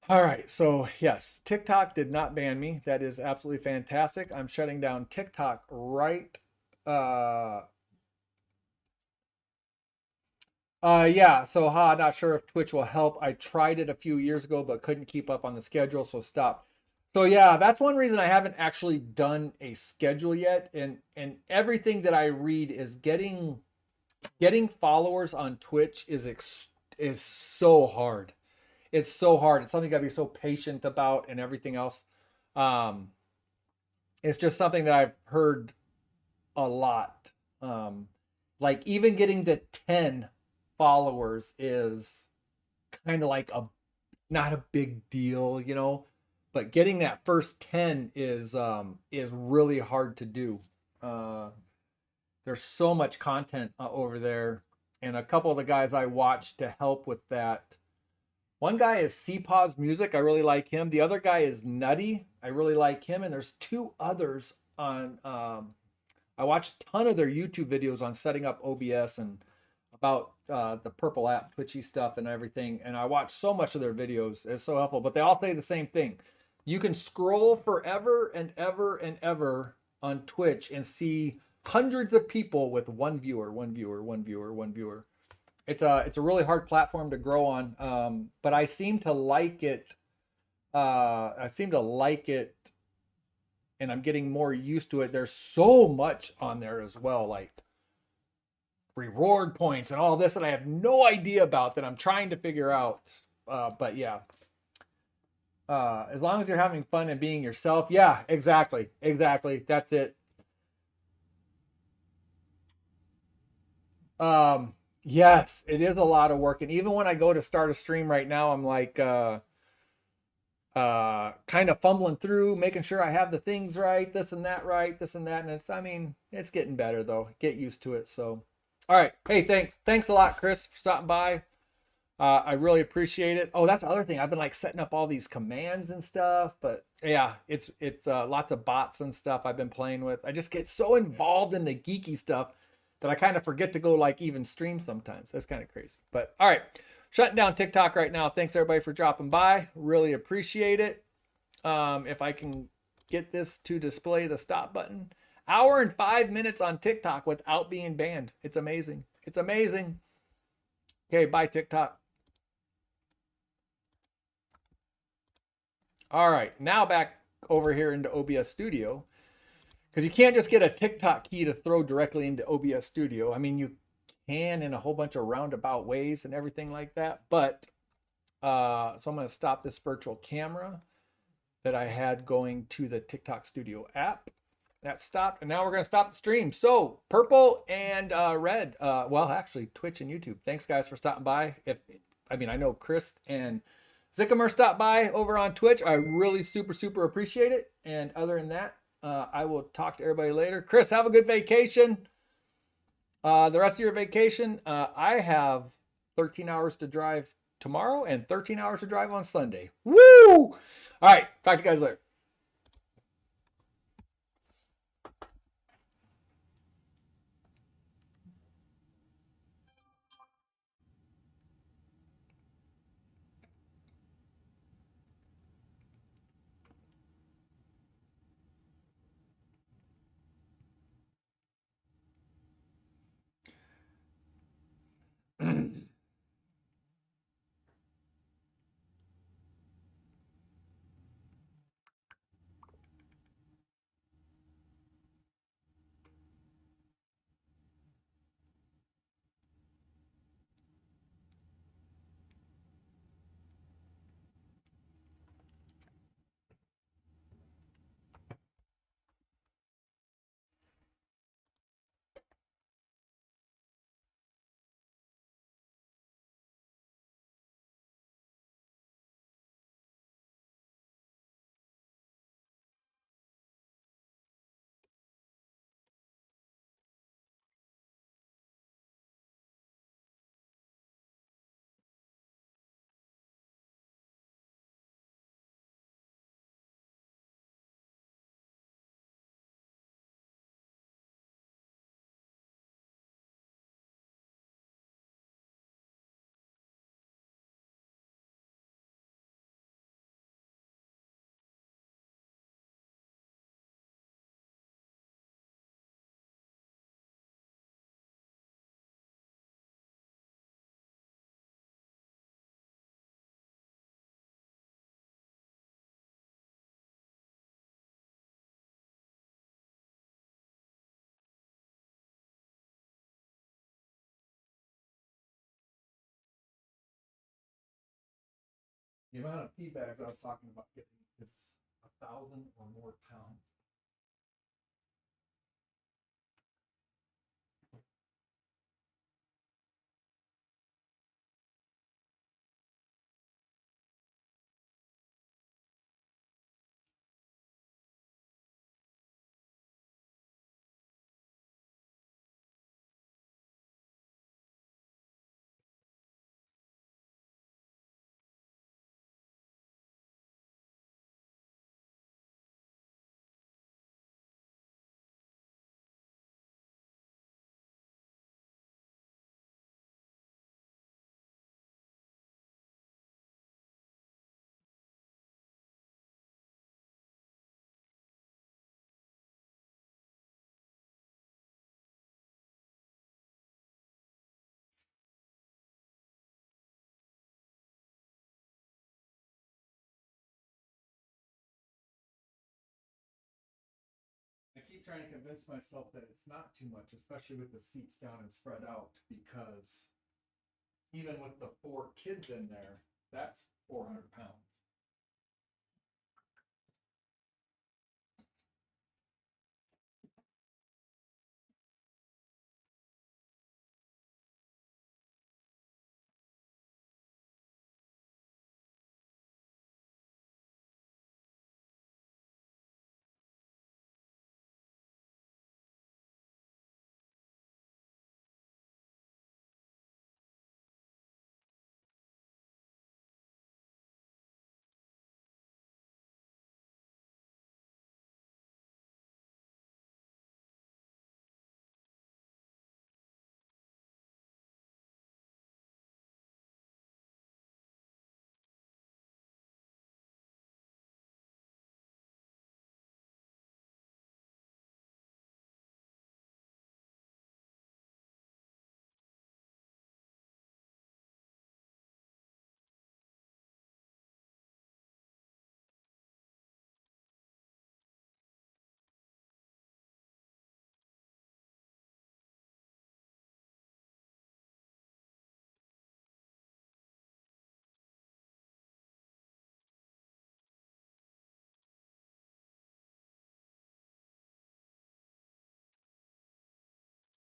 right. So yes, TikTok did not ban me. That is absolutely fantastic. I'm shutting down TikTok right. Yeah. So not sure if Twitch will help. I tried it a few years ago, but couldn't keep up on the schedule, so stopped. So yeah, that's one reason I haven't actually done a schedule yet. And everything that I read is getting followers on Twitch is so hard. It's so hard. It's something you gotta be so patient about and everything else. It's just something that I've heard a lot. Like even getting to 10 followers is kind of like not a big deal, you know. But getting that first 10 is really hard to do. There's so much content over there. And a couple of the guys I watched to help with that. One guy is CPAW's Music. I really like him. The other guy is Nutty. I really like him. And there's two others on, I watched a ton of their YouTube videos on setting up OBS and about the Purple app, Twitchy stuff and everything. And I watched so much of their videos. It's so helpful. But they all say the same thing. You can scroll forever and ever and ever on Twitch and see hundreds of people with one viewer. It's a really hard platform to grow on, but I seem to like it. And I'm getting more used to it. There's so much on there as well, like reward points and all this that I have no idea about that I'm trying to figure out. But yeah. As long as you're having fun and being yourself. Yeah, exactly. That's it. Yes, it is a lot of work. And even when I go to start a stream right now, I'm like, kind of fumbling through, making sure I have the things right, this and that. And it's getting better though. Get used to it. So, all right. Hey, thanks a lot, Chris, for stopping by. I really appreciate it. Oh, that's the other thing. I've been like setting up all these commands and stuff, but yeah, it's lots of bots and stuff I've been playing with. I just get so involved in the geeky stuff that I kind of forget to go like even stream sometimes. That's kind of crazy. But all right, shutting down TikTok right now. Thanks everybody for dropping by. Really appreciate it. If I can get this to display the stop button. 1 hour and 5 minutes on TikTok without being banned. It's amazing. It's amazing. Okay, bye TikTok. All right, now back over here into OBS Studio, because you can't just get a TikTok key to throw directly into OBS Studio. I mean, you can in a whole bunch of roundabout ways and everything like that. But so I'm going to stop this virtual camera that I had going to the TikTok Studio app. That stopped, and now we're going to stop the stream. So Purple and Red, well, actually Twitch and YouTube. Thanks guys for stopping by. I know Chris and Zickamer stopped by over on Twitch. I really super appreciate it. And other than that, I will talk to everybody later. Chris, have a good vacation. The rest of your vacation, I have 13 hours to drive tomorrow and 13 hours to drive on Sunday. Woo! All right, talk to you guys later. The amount of pea bags I was talking about getting is 1,000 or more pounds. I keep trying to convince myself that it's not too much, especially with the seats down and spread out, because even with the 4 kids in there, that's 400 pounds.